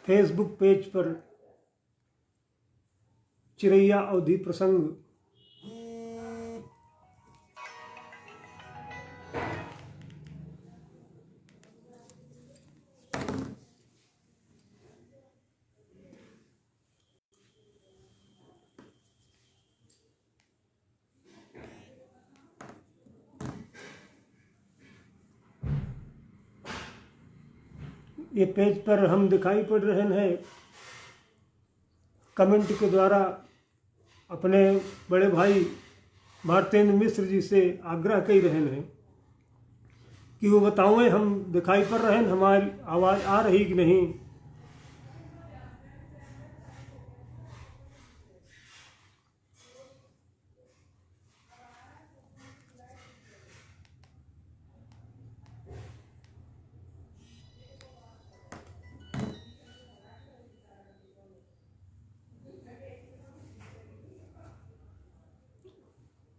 Facebook page पर चिरैया अवधि प्रसंग ये पेज पर हम दिखाई पड़ रहे हैं। कमेंट के द्वारा अपने बड़े भाई भारतेंद्र मिश्र जी से आग्रह कर रहे हैं कि वो बताएं हम दिखाई पड़ रहे हैं, हमारी आवाज़ आ रही कि नहीं।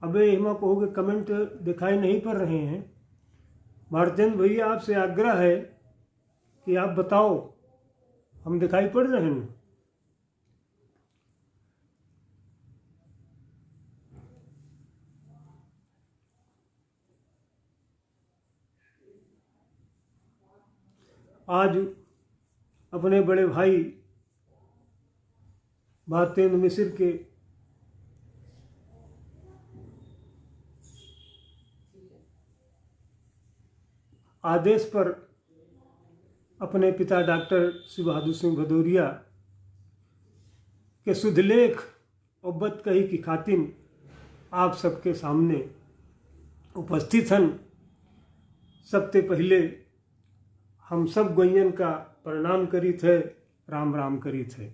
अबे हिमा कहोगे कमेंट दिखाई नहीं पड़ रहे हैं। भारतेंद्र भैया आपसे आग्रह है कि आप बताओ हम दिखाई पड़ रहे हैं। आज अपने बड़े भाई भारतेंद्र मिश्र के आदेश पर अपने पिता डॉक्टर शिव बहादुर सिंह भदौरिया के शुद्धलेख और बदकही की खातिर आप सबके सामने उपस्थित हैं। सबसे पहले हम सब गोयन का प्रणाम करी थे, राम राम करी थे।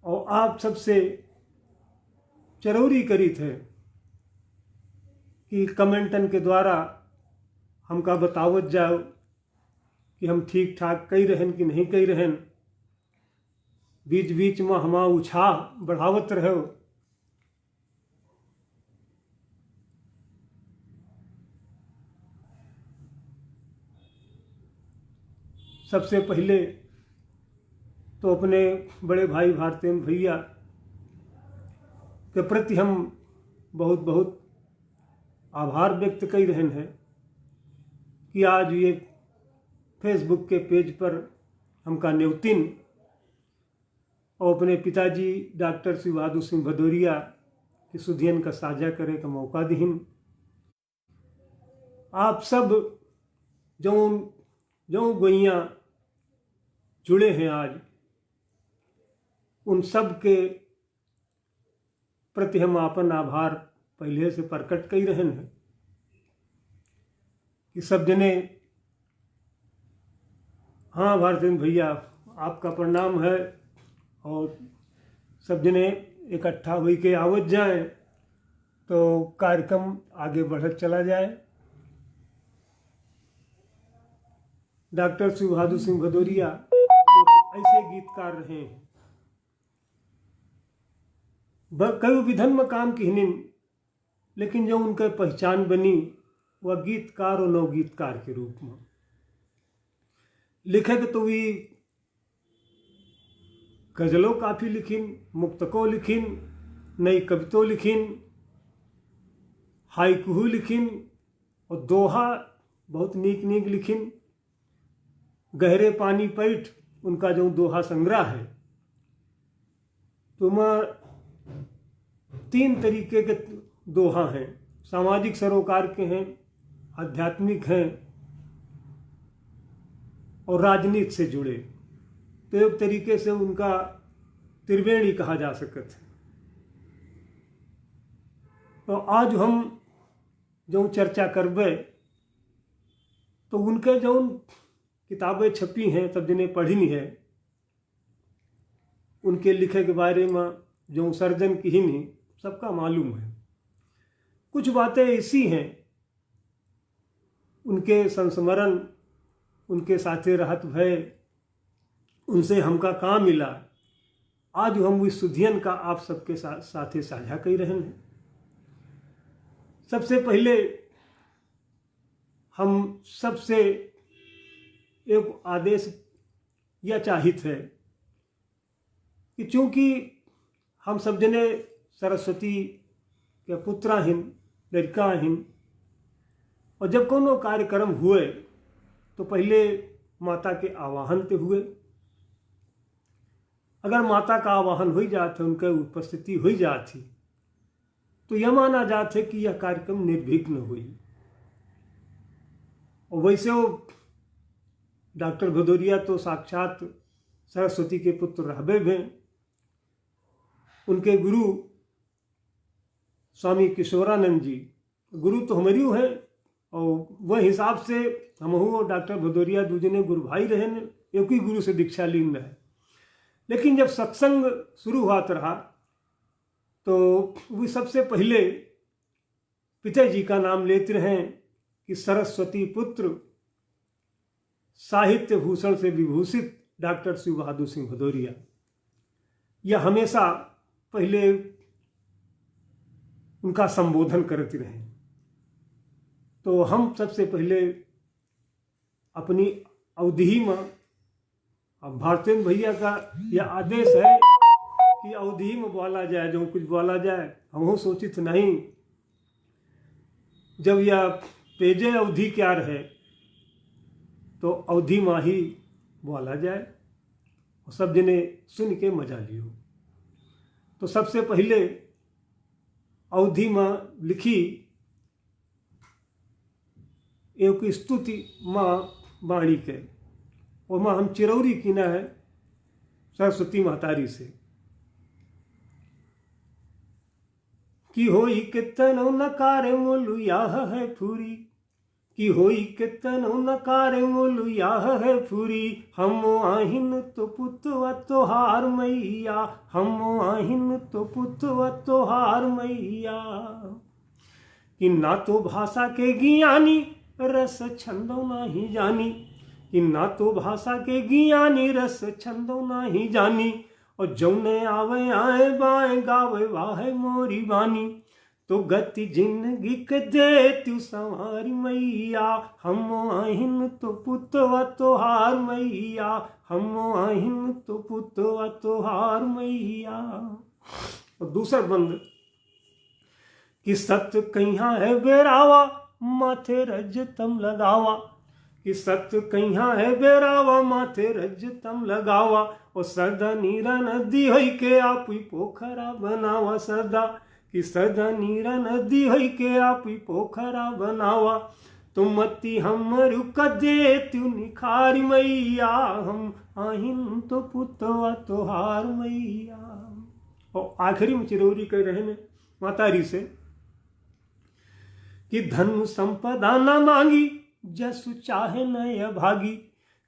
और आप सबसे चरौरी करी थे कि कमेंटन के द्वारा हमका बतावत जाओ कि हम ठीक ठाक कही रहन कि नहीं कही रहन। बीच बीच में हमा उत्साह बढ़ावत रहो। सबसे पहले तो अपने बड़े भाई भारतेंद्र भैया के प्रति हम बहुत बहुत आभार व्यक्त कर रहे हैं कि आज ये फेसबुक के पेज पर हमका न्योतिन और अपने पिताजी डॉक्टर शिव बहादुर सिंह भदौरिया के सुधियन का साझा करे का मौका दीन। आप सब जो गोइयाँ जुड़े हैं आज, उन सब के प्रति हम अपन आभार पहले से प्रकट कर रहे हैं कि सब जने हाँ भारतेंद्र भैया आपका प्रणाम है और सब जने इकट्ठा हुई के आवत जाएं तो कार्यक्रम आगे बढ़त चला जाए। डॉक्टर शिव बहादुर सिंह भदौरिया ऐसे गीतकार रहे हैं, कई विधन में काम किहनिन, लेकिन जो उनका पहचान बनी वह गीतकार और नवगीतकार के रूप में। लेखक तो भी गजलों काफ़ी लिखिन, मुक्तकों लिखिन, नई कवितों लिखिन, हाइकू लिखिन और दोहा बहुत नीक नीक लिखिन। गहरे पानी पैठ उनका जो दोहा संग्रह है, तो मैं 3 तरीके के दोहा हैं। सामाजिक सरोकार के हैं, आध्यात्मिक हैं और राजनीति से जुड़े। तो एक तरीके से उनका त्रिवेणी कहा जा सकता है। तो आज हम जो चर्चा करबे तो उनके जो किताबें छपी हैं सब जिन्हें पढ़नी है, उनके लिखे के बारे में जो सर्जन की ही नहीं सबका मालूम है। कुछ बातें ऐसी हैं, उनके संस्मरण, उनके साथे रहत भय, उनसे हमका काम मिला। आज हम उस सुधियन का आप सबके साथे साझा कर रहे हैं। सबसे पहले हम सबसे एक आदेश यह चाहित है कि चूंकि हम सब जने सरस्वती के पुत्रा हिन, लड़का हिन, और जब कोनो कार्यक्रम हुए तो पहले माता के आवाहन पे हुए। अगर माता का आवाहन हो जाते, उनके उपस्थिति हो जाती, तो यह माना जाते कि यह कार्यक्रम निर्विघ्न हुई। और वैसे वो डॉक्टर भदौरिया तो साक्षात सरस्वती के पुत्र रहबे हैं। उनके गुरु स्वामी किशोरानंद जी गुरु तो हमारी हैं, और वह हिसाब से हम और डॉक्टर भदौरिया दूजने गुरु भाई रहे ने, एक ही गुरु से दीक्षा लीन रहे। लेकिन जब सत्संग शुरू हुआ रहा तो वो सबसे पहले पिताजी का नाम लेते रहे कि सरस्वती पुत्र साहित्य भूषण से विभूषित डॉक्टर शिव बहादुर सिंह भदौरिया। यह हमेशा पहले उनका संबोधन करते रहे। तो हम सबसे पहले अपनी अवधि में, अब भारतेंद्र भैया का यह आदेश है कि अवधि में बोला जाए, जो कुछ बोला जाए। हम सोचित नहीं, जब यह पेजे अवधि क्या रहे तो अवधि में ही बोला जाए और सब जने सुन के मजा लियो। तो सबसे पहले अवधि में लिखी एक स्तुति माँ वाणी के, और माँ हम चिरौरी कीना है सरस्वती महतारी से कि होई कितनो नकारे मोलू याह है फूरी, कि होई कितनो नकारे मोलू याह है फूरी। हम आहिन तो पुतवा तोहार मैया, हम आहिन तो पुतवा तोहार मैया। कि ना तो भाषा के ज्ञानी रस छंदो नहीं जानी, कि ना तो भाषा के ज्ञानी रस छंदो नहीं जानी। और जौने आवे आए बाएं गावे वाहे मोरी बानी। तो गति जिंदगी के दे तू संवारी मैया, हम आहिन तो पुतवा तोहार मैया, हम आहिन तो पुतवा तोहार मैया। और दूसरा बंद कि सत्य कहाँ है बेरावा माथे रजतम लगावा, कि सत्य कहाँ है बेरावा माथे रजतम लगावा। और सदा नीरा नदी होई के आप ही पोखरा बनावा सदा, कि सदा नीरा नदी होई के आप ही पोखरा बनावा। तो मती हमरू कदे तू निखारी मैया, हम आहिन तो पुतवा तोहार मैया। और आखिरी में चिरौरी कह रहे हैं मातारी से कि धन संपदा न मांगी जसु चाहे न अभागी,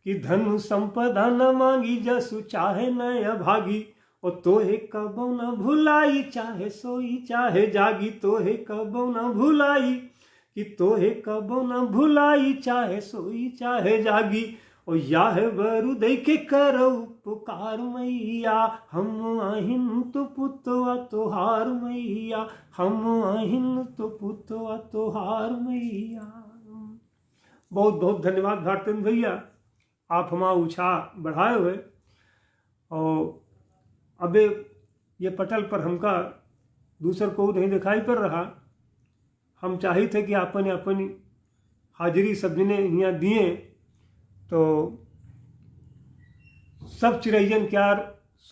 कि धन संपदा न मांगी जसु चाहे न अभागी। और तोहे कबो न भुलाई चाहे सोई चाहे जागी, तोहे कबो न भुलाई, कि तोहे कबो न भुलाई चाहे सोई चाहे जागी। और याह बरु दे के करो पुकार मैया, हम आहिन तो पुतवा तोहार मैया, हम आहिन तो पुतवा तोहार मैया। बहुत बहुत धन्यवाद भारतेंद्र भैया, आप हमारा उत्साह बढ़ाए हुए। और अबे ये पटल पर हमका दूसर को नहीं दिखाई पड़ रहा। हम चाहे थे कि अपन अपनी हाजिरी सब ने यहाँ दिए, तो सब चिड़ैयन क्या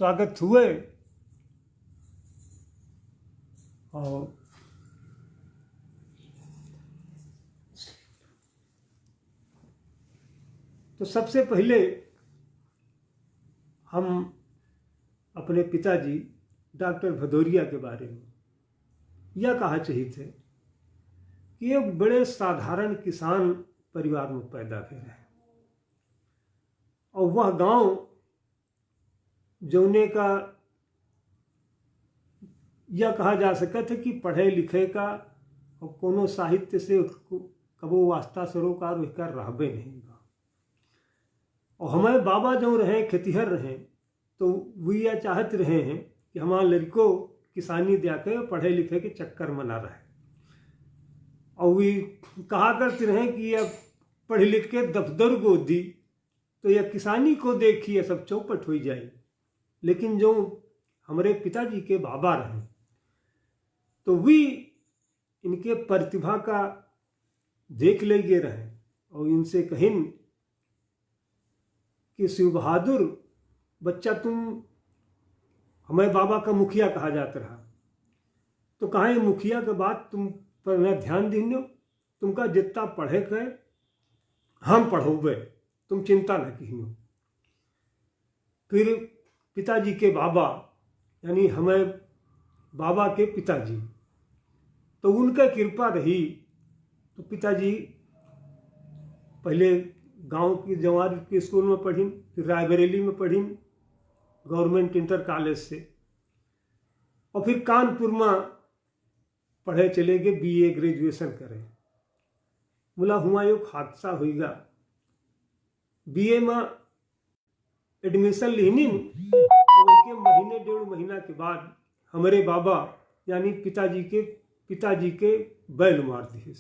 स्वागत हुए। और तो सबसे पहले हम अपने पिताजी डॉक्टर भदौरिया के बारे में यह कहा चाहिए थे कि एक बड़े साधारण किसान परिवार में पैदा हुए हैं, और वह गांव जौने का यह कहा जा सके थे कि पढ़े लिखे का और कोनो साहित्य से कबो वास्ता सरोकार होकर रहबे नहीं। और हमारे बाबा जो रहे खेतिहर रहे, तो वो यह चाहते रहे हैं कि हमारे लड़कों किसानी दिया के पढ़े लिखे के चक्कर में ना रहे। और वे कहा करते रहे कि अब पढ़ लिख के दफ्तर को दी तो यह किसानी को देखिए सब चौपट हो जाए। लेकिन जो हमारे पिताजी के बाबा रहे तो वे इनके प्रतिभा का देख ले गए रहे और इनसे कहिन कि शिव बहादुर बच्चा, तुम हमारे बाबा का मुखिया कहा जाता रहा, तो कहाँ मुखिया के बात तुम पर न ध्यान दीनो, तुमका जितना पढ़े के हम पढ़ोगे, तुम चिंता न कीनो। फिर पिताजी के बाबा यानी हमें बाबा के पिताजी, तो उनका कृपा रही तो पिताजी पहले गांव की जवार के स्कूल में पढ़ी, फिर रायबरेली में पढ़ी गवर्नमेंट इंटर कॉलेज से, और फिर कानपुर में पढ़े चले गए, बीए ग्रेजुएशन करे। बोला हुआ एक हादसा होगा, बीए में एडमिशन लेनी और के महीने 1.5 महीना के बाद हमारे बाबा यानी पिताजी के बैल मार दिए।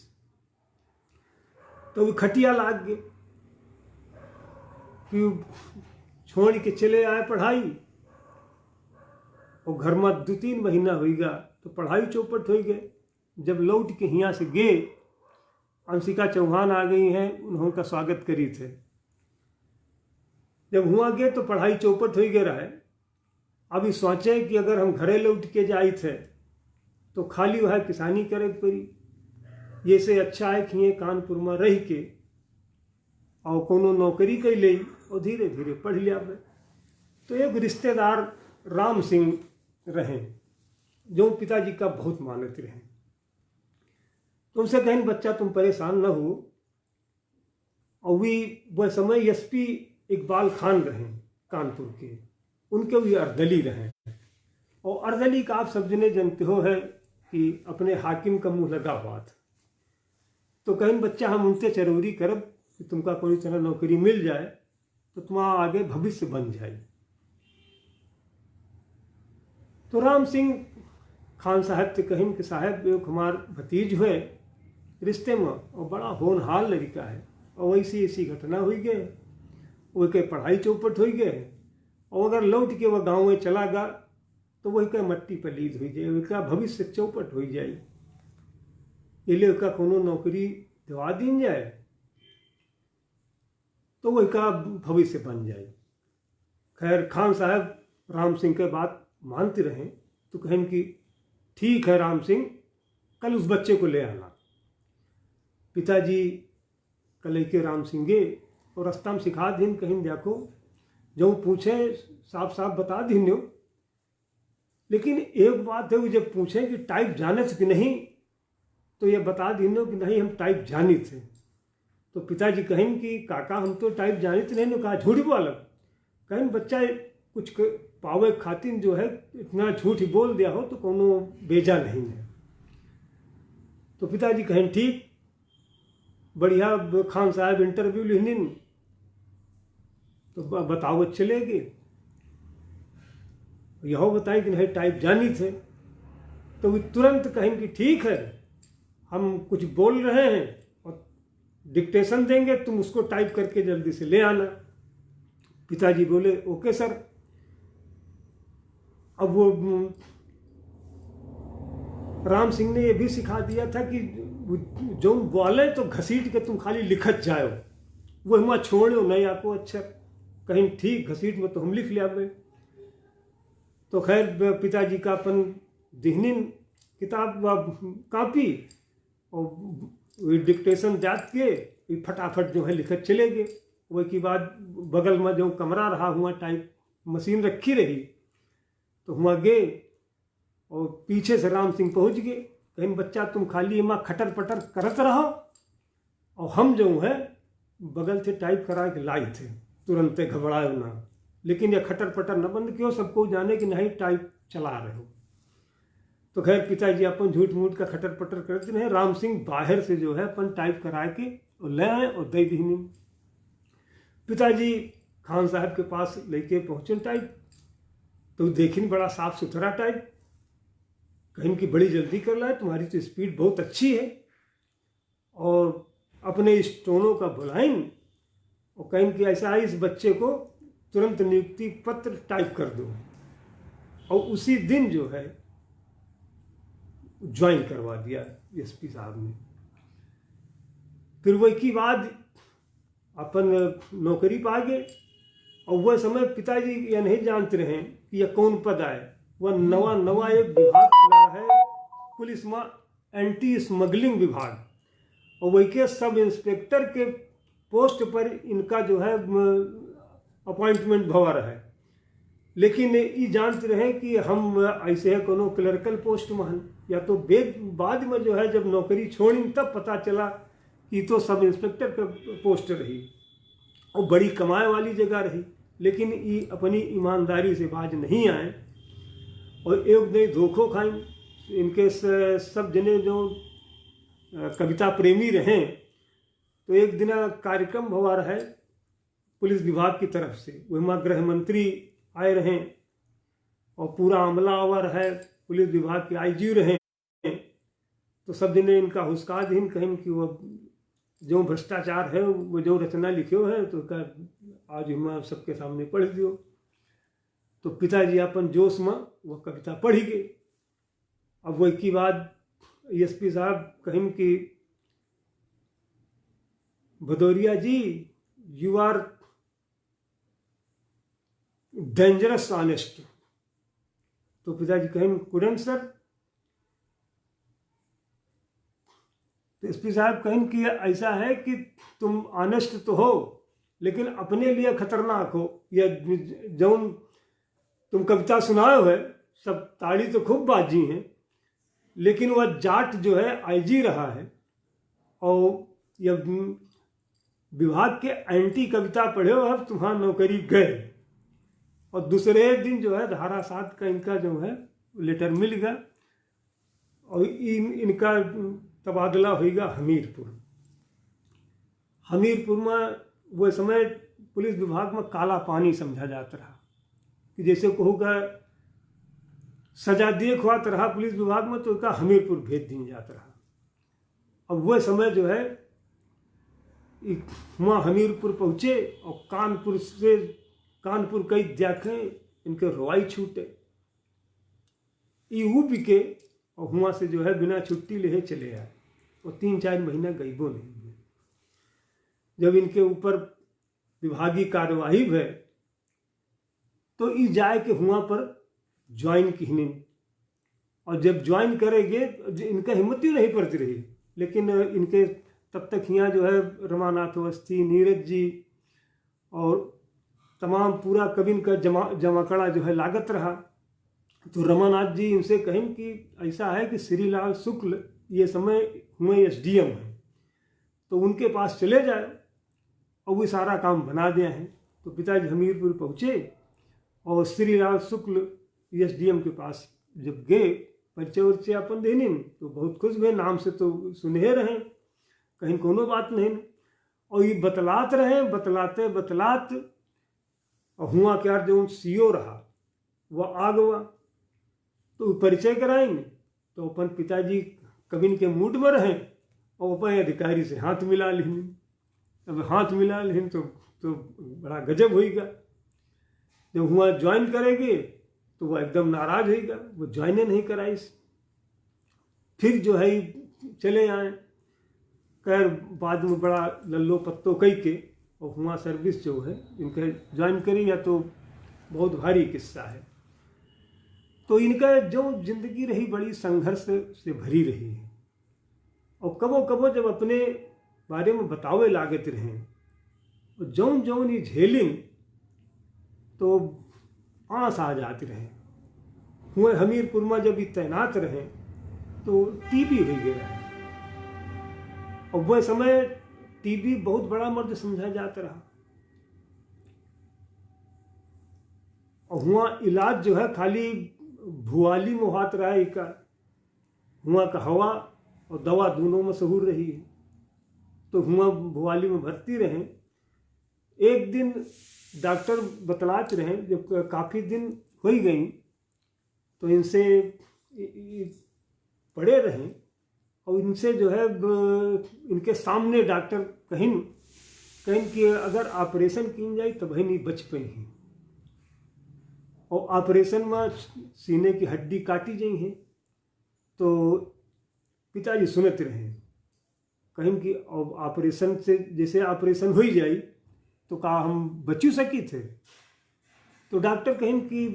तो वो खटिया लाग गए, फिर छोड़ के चले आए पढ़ाई, और घर में 2-3 महीना होगा तो पढ़ाई चौपट हो गए। जब लौट के यहाँ से गए, अंशिका चौहान आ गई हैं, उन्होंने स्वागत करी थे। जब हुआ गए तो पढ़ाई चौपट हो गए रहे। अभी सोचे कि अगर हम घरे लौट के जाए थे तो खाली वह किसानी करे पड़ी, ये से अच्छा है कि ये कानपुर में रह के और कोनो नौकरी कर ले और धीरे धीरे पढ़ लिया। तो एक रिश्तेदार राम सिंह रहे जो पिताजी का बहुत मानते रहे। तुमसे कहीं बच्चा तुम परेशान न हो, और वह समय एसपी इकबाल खान रहे कानपुर के, उनके भी अर्दली रहे। और अर्दली का आप सब जने जानते हो है कि अपने हाकिम का मुंह लगा बात। तो कहीं बच्चा हम उनसे जरूरी करब कि तुमका कोई तरह नौकरी मिल जाए तो तुम्हारा आगे भविष्य बन जाए। तो राम सिंह खान साहब से कहीं कि साहब एक हमार भतीज हुए रिश्ते में और बड़ा होनहार लड़का है, और वैसी ऐसी घटना हुई गए, वो के पढ़ाई चौपट हो गए, और अगर लौट के वह गाँव में चला गया तो वही का मट्टी पर लीद हो जाए, वही का भविष्य चौपट हो जाए, इसलिए उसका कोनो नौकरी दिवा दी जाए तो वही का भविष्य बन जाए। खैर खान साहब राम सिंह के बात मानते रहे, तो कहें कि ठीक है राम सिंह, कल उस बच्चे को ले आना। पिताजी कल के राम सिंह गए और रास्ता में सिखा दिन, कहीं देखो जो पूछे साफ साफ बता दीनो। लेकिन एक बात है, वो जब पूछे कि टाइप जाने थे कि नहीं, तो ये बता दीनो कि नहीं हम टाइप जानी थे। तो पिताजी कहें कि काका हम तो टाइप जानी थे नहीं। कहा झूठ बोल, कहें बच्चा कुछ पावे खातिर जो है इतना झूठ ही बोल दिया हो तो कोनो बेजा नहीं है। तो पिताजी कहें ठीक, बढ़िया खान साहब इंटरव्यू लेने, तो बताओ चले गए, यह बताएं कि नहीं टाइप जानी थे। तो वो तुरंत कहें कि ठीक है, हम कुछ बोल रहे हैं और डिक्टेशन देंगे, तुम उसको टाइप करके जल्दी से ले आना। पिताजी बोले ओके सर। अब वो राम सिंह ने यह भी सिखा दिया था कि जो बोले तो घसीट के तुम खाली लिखत जाओ, वो हम छोड़ो नहीं आपको अक्षर। कहीं ठीक घसीट में तो हम लिख लिया। तो खैर पिताजी का अपन दिहनीन किताब कापी और डिक्टेशन जात के फटाफट जो है लिखत चले गए। वही की बाद बगल में जो कमरा रहा हुआ टाइप मशीन रखी रही, तो हुआ गए और पीछे से राम सिंह पहुंच गए। कहीं बच्चा तुम खाली माँ खटर पटर करत रहो, और हम जो है बगल से टाइप करा के लाई थे, तुरंत घबराए ना। लेकिन यह खटर पटर न बंद क्यों, सबको जाने कि नहीं टाइप चला रहे हो। तो खैर पिताजी अपन झूठ मूठ का खटर पटर करते रहे। राम सिंह बाहर से जो है अपन टाइप करा के और ले आए और दे दी। पिताजी खान साहब के पास लेके पहुंचे टाइप, तो देखिन बड़ा साफ सुथरा टाइप। कहीं की बड़ी जल्दी कर लाए, तुम्हारी तो स्पीड बहुत अच्छी है। और अपने स्टोनों का बुलाइन और कहीं कि ऐसा है इस बच्चे को तुरंत नियुक्ति पत्र टाइप कर दो, और उसी दिन जो है ज्वाइन करवा दिया एसपी साहब ने। फिर वही की बाद अपन नौकरी पा गए, और वह समय पिताजी यह नहीं जानते रहे कि यह कौन पद आए। वह नवा एक विभाग खुला है पुलिस में, एंटी स्मगलिंग विभाग, और वही के सब इंस्पेक्टर के पोस्ट पर इनका जो है अपॉइंटमेंट भवर है। लेकिन ये जानते रहे कि हम ऐसे है कोनो क्लर्कल पोस्ट में हन, या तो बाद में जो है जब नौकरी छोड़ी तब पता चला कि तो सब इंस्पेक्टर का पोस्ट रही और बड़ी कमाए वाली जगह रही। लेकिन ये अपनी ईमानदारी से बाज नहीं आए और एक दिन धोखो खाएं। इनके सब जने जो कविता प्रेमी रहे, तो एक दिन कार्यक्रम हुआ रहा है पुलिस विभाग की तरफ से, वहाँ गृह मंत्री आए रहे और पूरा अमला आवर है, पुलिस विभाग के आईजी रहे। तो सब जने इनका हुस्का दीन कहें कि वो जो भ्रष्टाचार है वो जो रचना लिखे है तो आज हम सबके सामने पढ़ दियो। तो पिताजी अपन जोश में वो कविता पढ़ी गई। अब वही की बाद एसपी साहब कहें कि भदौरिया जी यू आर डेंजरस ऑनेस्ट। तो पिताजी कहें कुरन सर। तो एसपी साहब कहें कि ऐसा है कि तुम ऑनेस्ट तो हो लेकिन अपने लिए खतरनाक हो। या जो तुम कविता सुनाए हो है सब ताड़ी तो खूब बाजी हैं, लेकिन वह जाट जो है आईजी रहा है और यह विभाग के एंटी कविता पढ़े हो, अब तुम्हारा नौकरी गए। और दूसरे दिन जो है धारा 7 का इनका जो है लेटर मिल गया और इनका तबादला होगा हमीरपुर। हमीरपुर में वो समय पुलिस विभाग में काला पानी समझा जाता रहा कि जैसे कहूँगा सजा दिए खुआत रहा पुलिस विभाग में, तो उसका हमीरपुर भेज दिया जाता रहा। अब वह समय जो है वहाँ हमीरपुर पहुँचे और कानपुर कई देखें इनके रोआई छूटे यूप के, और वहाँ से जो है बिना छुट्टी ले चले आए और 3-4 महीना गईबो नहीं हुए। जब इनके ऊपर विभागीय कार्यवाही भय तो ई जाए के वहाँ पर ज्वाइन किहने, और जब ज्वाइन करेंगे इनका हिम्मत ही नहीं पड़ती रही। लेकिन इनके तब तक यहाँ जो है रमानाथ अवस्थी, नीरज जी और तमाम पूरा कविन का जमाकड़ा जो है लागत रहा। तो रमानाथ जी इनसे कहें कि ऐसा है कि श्रीलाल शुक्ल ये समय हुए एसडीएम हैं, तो उनके पास चले जाए और वो सारा काम बना दिया है। तो पिताजी हमीरपुर पहुँचे और श्रीलाल शुक्ल एसडीएम के पास जब गए परिचय उच्चय अपन देने, तो बहुत खुश हुए, नाम से तो सुनहे रहे, कहीं कोनो बात नहीं। और ये बतलात रहे, बतलात हुआ क्या जो सीओ रहा वह आ गया, तो परिचय कराएंगे। तो अपन पिताजी कविन के मूड में रहे और अपन अधिकारी से हाथ मिला लें। अब हाथ मिला लें तो बड़ा गजब होगा। जब हुआ ज्वाइन करेंगे तो वह एकदम नाराज होगा, वो ज्वाइन नहीं कराई। फिर जो है चले आए, खैर बाद में बड़ा लल्लो पत्तो कई के और हुआ सर्विस जो है इनके ज्वाइन करी, या तो बहुत भारी किस्सा है। तो इनका जो जिंदगी रही बड़ी संघर्ष से भरी रही है। और कबो जब अपने बारे में बतावे लागत रहे और जौन ये झेलिंग तो आंस आ जाते रहे। हुए हमीरपुर में जब ये तैनात रहे तो टीबी हो गया है, और वह समय टीबी बहुत बड़ा मर्द समझा जाता रहा। और हुआ इलाज जो है खाली भुआली में होत रहा है, हुआ का हवा और दवा दोनों मशहूर रही है। तो हुआ भुआली में भर्ती रहे। एक दिन डॉक्टर बतलाते रहे, जब काफ़ी दिन हो ही गई तो इनसे पड़े रहे और इनसे जो है इनके सामने डॉक्टर कहीं कहीं कि अगर ऑपरेशन की जाए तब ही नहीं बच पाई, और ऑपरेशन में सीने की हड्डी काटी गई है। तो पिताजी सुनते रहे, कहीं कि ऑपरेशन से जैसे ऑपरेशन हो ही जाए तो का हम बचू सकी थे। तो डॉक्टर कहीं कि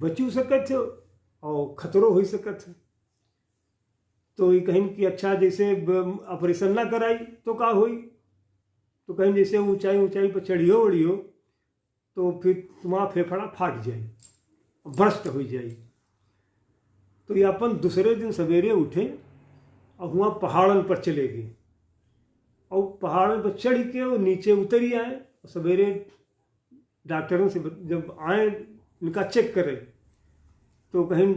बचू सकत थे और खतरो हो सकत है। तो ये कहीं कि अच्छा जैसे ऑपरेशन ना कराई तो का हुई, तो कहीं जैसे ऊंचाई ऊंचाई पर चढ़ियो उड़ियो तो फिर तुम्हारा फेफड़ा फाट जाए, बर्स्ट हो जाए। तो ये अपन दूसरे दिन सवेरे उठे और वहाँ पहाड़न पर चले गए, और पहाड़न पर चढ़ के और नीचे उतर ही आए। और सवेरे डॉक्टरों से जब आए इनका चेक करे तो कहीं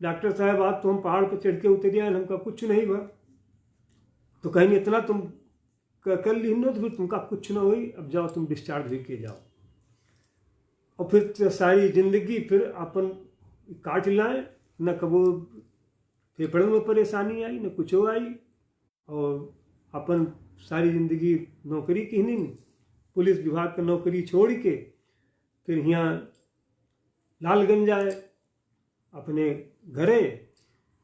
डॉक्टर साहब आज तो हम पहाड़ पर चढ़ के उतर आए, हमका कुछ नहीं हुआ। तो कहीं इतना तुम कर ली नो तो फिर तुमका कुछ ना हुई, अब जाओ तुम डिस्चार्ज भी के जाओ। और फिर सारी जिंदगी फिर अपन काट लाए, न कबो फेफड़ों में परेशानी आई न कुछ आई, और अपन सारी जिंदगी नौकरी की नहीं, पुलिस विभाग का नौकरी छोड़ के फिर यहाँ लालगंज आए अपने घरे,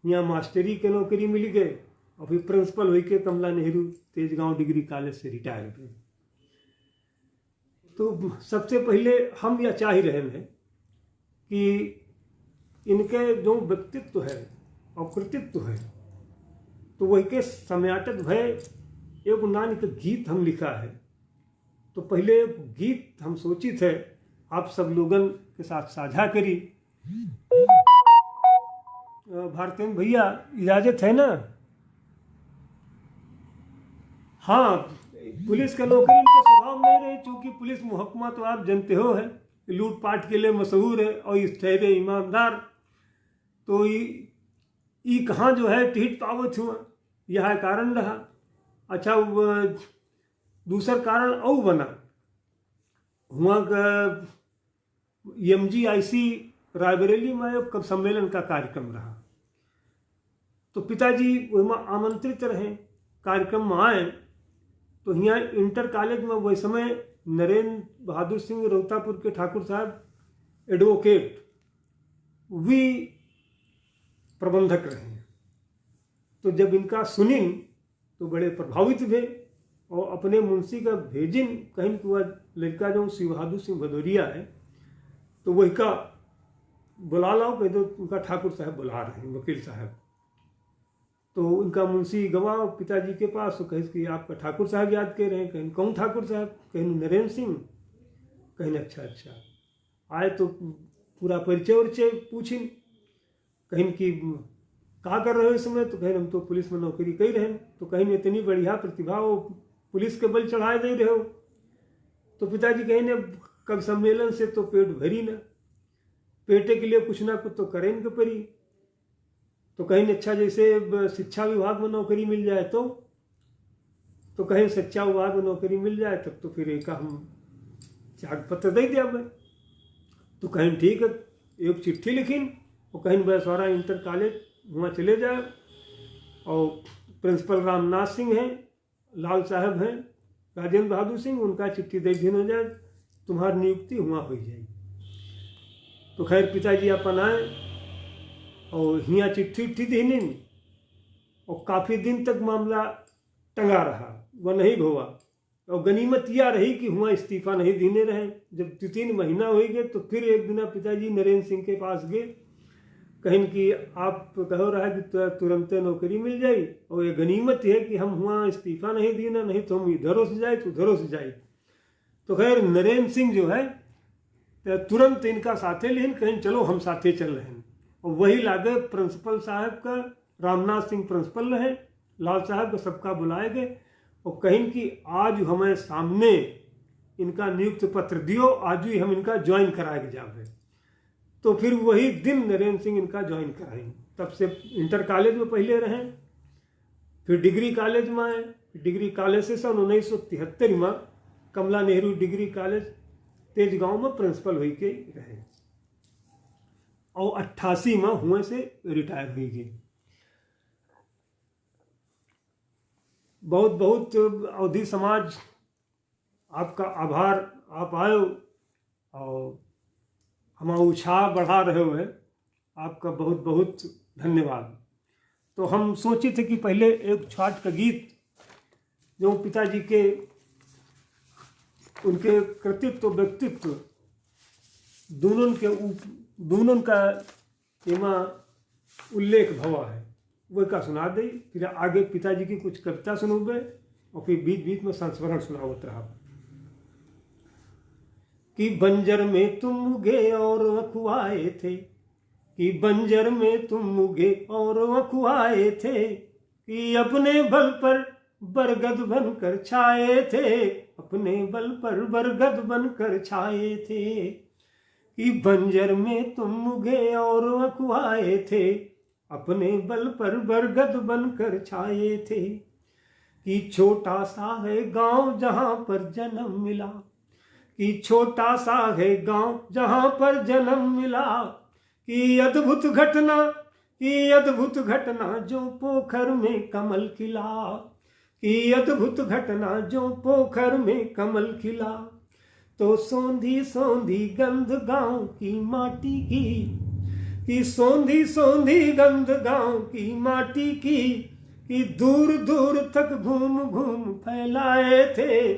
यहाँ मास्टरी के नौकरी मिल गए, और फिर प्रिंसिपल हुई के कमला नेहरू तेजगांव डिग्री कॉलेज से रिटायर हुए। तो सबसे पहले हम यह चाह रहे हैं कि इनके जो व्यक्तित्व है और कृतित्व है तो वही के सम्याटक भय एक नान के गीत हम लिखा है। तो पहले एक गीत हम सोचित है आप सब लोगन के साथ साझा करी। भारतेंद्र भैया इजाजत है ना? हाँ, पुलिस का नौकरी इनके स्वभाव नहीं रहे, चूंकि पुलिस महकमा तो आप जानते हो है लूटपाट के लिए मशहूर है और इस ठहरे ईमानदार। तो ये कहाँ जो है टिहिट पावत हुआ, यह कारण रहा। अच्छा दूसरा कारण और बना हुआ MGIC रायबरेली में एक सम्मेलन का कार्यक्रम रहा। तो पिताजी वहाँ आमंत्रित रहे, कार्यक्रम में आए। तो यहाँ इंटर कॉलेज में वही समय नरेंद्र बहादुर सिंह रोहतापुर के ठाकुर साहब एडवोकेट वी प्रबंधक रहे। तो जब इनका सुनिन तो बड़े प्रभावित हुए और अपने मुंशी का भेजिन, कहीं कि वह लड़का जो शिव बहादुर सिंह भदौरिया है तो वही का बुला लाओ, कह दो उनका ठाकुर साहब बुला रहे हैं, वकील साहब। तो उनका मुंशी गवा पिताजी के पास, तो कहे कि आपका ठाकुर साहब याद कर रहे हैं। कहीं कौन ठाकुर साहब? कहीं नरेंद्र सिंह। कहीं अच्छा आए तो पूरा परिचय उरिचय पूछिन, कहीं कि क्या कर रहे हो इस समय? तो कहीं हम तो पुलिस में नौकरी कर रहे हैं। तो कहीं इतनी बढ़िया प्रतिभा हो, पुलिस के बल चढ़ाए दे रहे हो। तो पिताजी कहें कब सम्मेलन से तो पेट भरी ना, पेटे के लिए कुछ ना कुछ तो करें के परी। तो कहीं अच्छा जैसे शिक्षा विभाग में नौकरी मिल जाए तो कहीं शिक्षा विभाग में नौकरी मिल जाए तब तो फिर एक हम त्याग पत्र दे दिया। तो कहीं ठीक है, एक चिट्ठी लिखीन और कहीं बैसवाड़ा इंटर कॉलेज वहाँ चले जाए, और प्रिंसिपल रामनाथ सिंह हैं, लाल साहब हैं, राजेंद्र बहादुर सिंह, उनका चिट्ठी दे दी हो जाए, तुम्हारी नियुक्ति वहाँ हो जाएगी। तो खैर पिताजी अपन आए और हियाँ चिट्ठी दी नहीं, और काफ़ी दिन तक मामला टंगा रहा, वह नहीं हुआ। और गनीमत यह रही कि हुआ इस्तीफा नहीं देने रहे। जब 2-3 महीना हो गए तो फिर एक दिन पिताजी नरेंद्र सिंह के पास गए, कहीं कि आप कहो रहा है कि तुरंत नौकरी मिल जाए, और ये गनीमत है कि हम हुआ इस्तीफा नहीं देना, नहीं तो हम इधरों से जाए तो उधरों से जाए। तो खैर नरेंद्र सिंह जो है तुरंत इनका साथे लेन, कहीं चलो हम साथे चल रहे हैं। और वही लागे प्रिंसिपल साहब का, रामनाथ सिंह प्रिंसिपल रहे, लाल साहब को सबका बुलाए गए, और कहीं कि आज हमें सामने इनका नियुक्ति पत्र दियो, आज ही हम इनका ज्वाइन कराए जावे। तो फिर वही दिन नरेंद्र सिंह इनका ज्वाइन कराएंगे। तब से इंटर कॉलेज में पहले रहे, फिर डिग्री कॉलेज में आए। डिग्री कॉलेज से सन 1973 में कमला नेहरू डिग्री कॉलेज तेजगांव में प्रिंसिपल हुई के रहे, और 88 में हुए से रिटायर हुई गई। बहुत बहुत अवधी समाज आपका आभार, आप आयो और हमारा उत्साह बढ़ा रहे हो है, आपका बहुत बहुत धन्यवाद। तो हम सोचे थे कि पहले एक छाट का गीत जो पिताजी के उनके कृतित्व व्यक्तित्व दोनों का एमा उल्लेख भवा है, वो का सुना दे। फिर आगे पिताजी की कुछ कविता सुनोगे और फिर बीच बीच में संस्मरण सुनावत रहा कि बंजर में तुम उगे और अखुआए थे, कि बंजर में तुम उगे और अखुआए थे, कि अपने बल पर बरगद बनकर छाए थे, अपने बल पर बरगद बनकर छाए थे, कि बंजर में तुम उगे और अखुआए थे, अपने बल पर बरगद बनकर छाए थे, कि छोटा सा है गांव जहां पर जन्म मिला, कि छोटा सा है गांव जहां पर जन्म मिला, कि अद्भुत घटना जो पोखर में कमल खिला, कि अद्भुत घटना जो पोखर में कमल खिला, तो सोंधी सोंधी गंध गांव की माटी की, कि सोंधी सोंधी गंध गांव की माटी की, कि दूर दूर तक घूम घूम फैलाए थे,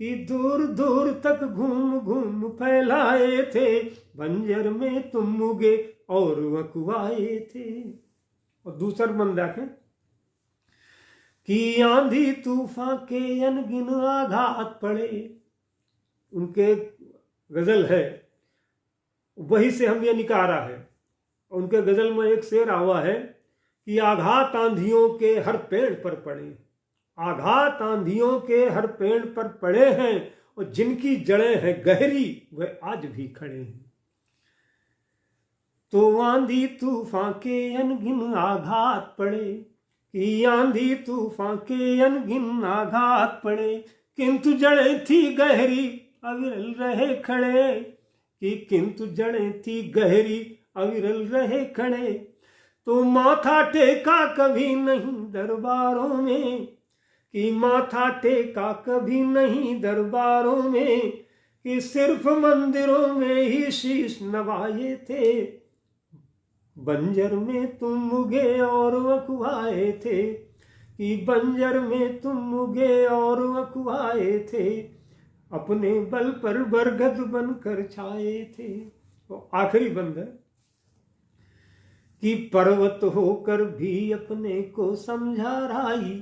कि दूर दूर तक घूम घूम फैलाए थे, बंजर में तुम उगे और अखुआए थे। और दूसरा बंद देखें कि आंधी तूफान के अनगिन आघात पड़े, उनके गजल है, वही से हम ये निकारा है। उनके गजल में एक शेर आवा है कि आघात आंधियों के हर पेड़ पर पड़े, आघात आंधियों के हर पेड़ पर पड़े हैं, और जिनकी जड़ें हैं गहरी वह आज भी खड़े हैं। तो आंधी तूफान के अनगिन आघात पड़े, कि आंधी तूफान के अनगिन आघात पड़े, किंतु जड़ें थी गहरी अविरल रहे खड़े, कि किंतु जड़ें थी गहरी अविरल रहे खड़े, तो माथा टेका कभी नहीं दरबारों में, कि माथा टेका कभी नहीं दरबारों में, कि सिर्फ मंदिरों में ही शीश नवाए थे, बंजर में तुम उगे और अखुआए थे, कि बंजर में तुम उगे और अखुआए थे, अपने बल पर बरगद बनकर छाए थे। तो आखिरी बंद है कि पर्वत होकर भी अपने को समझा राई,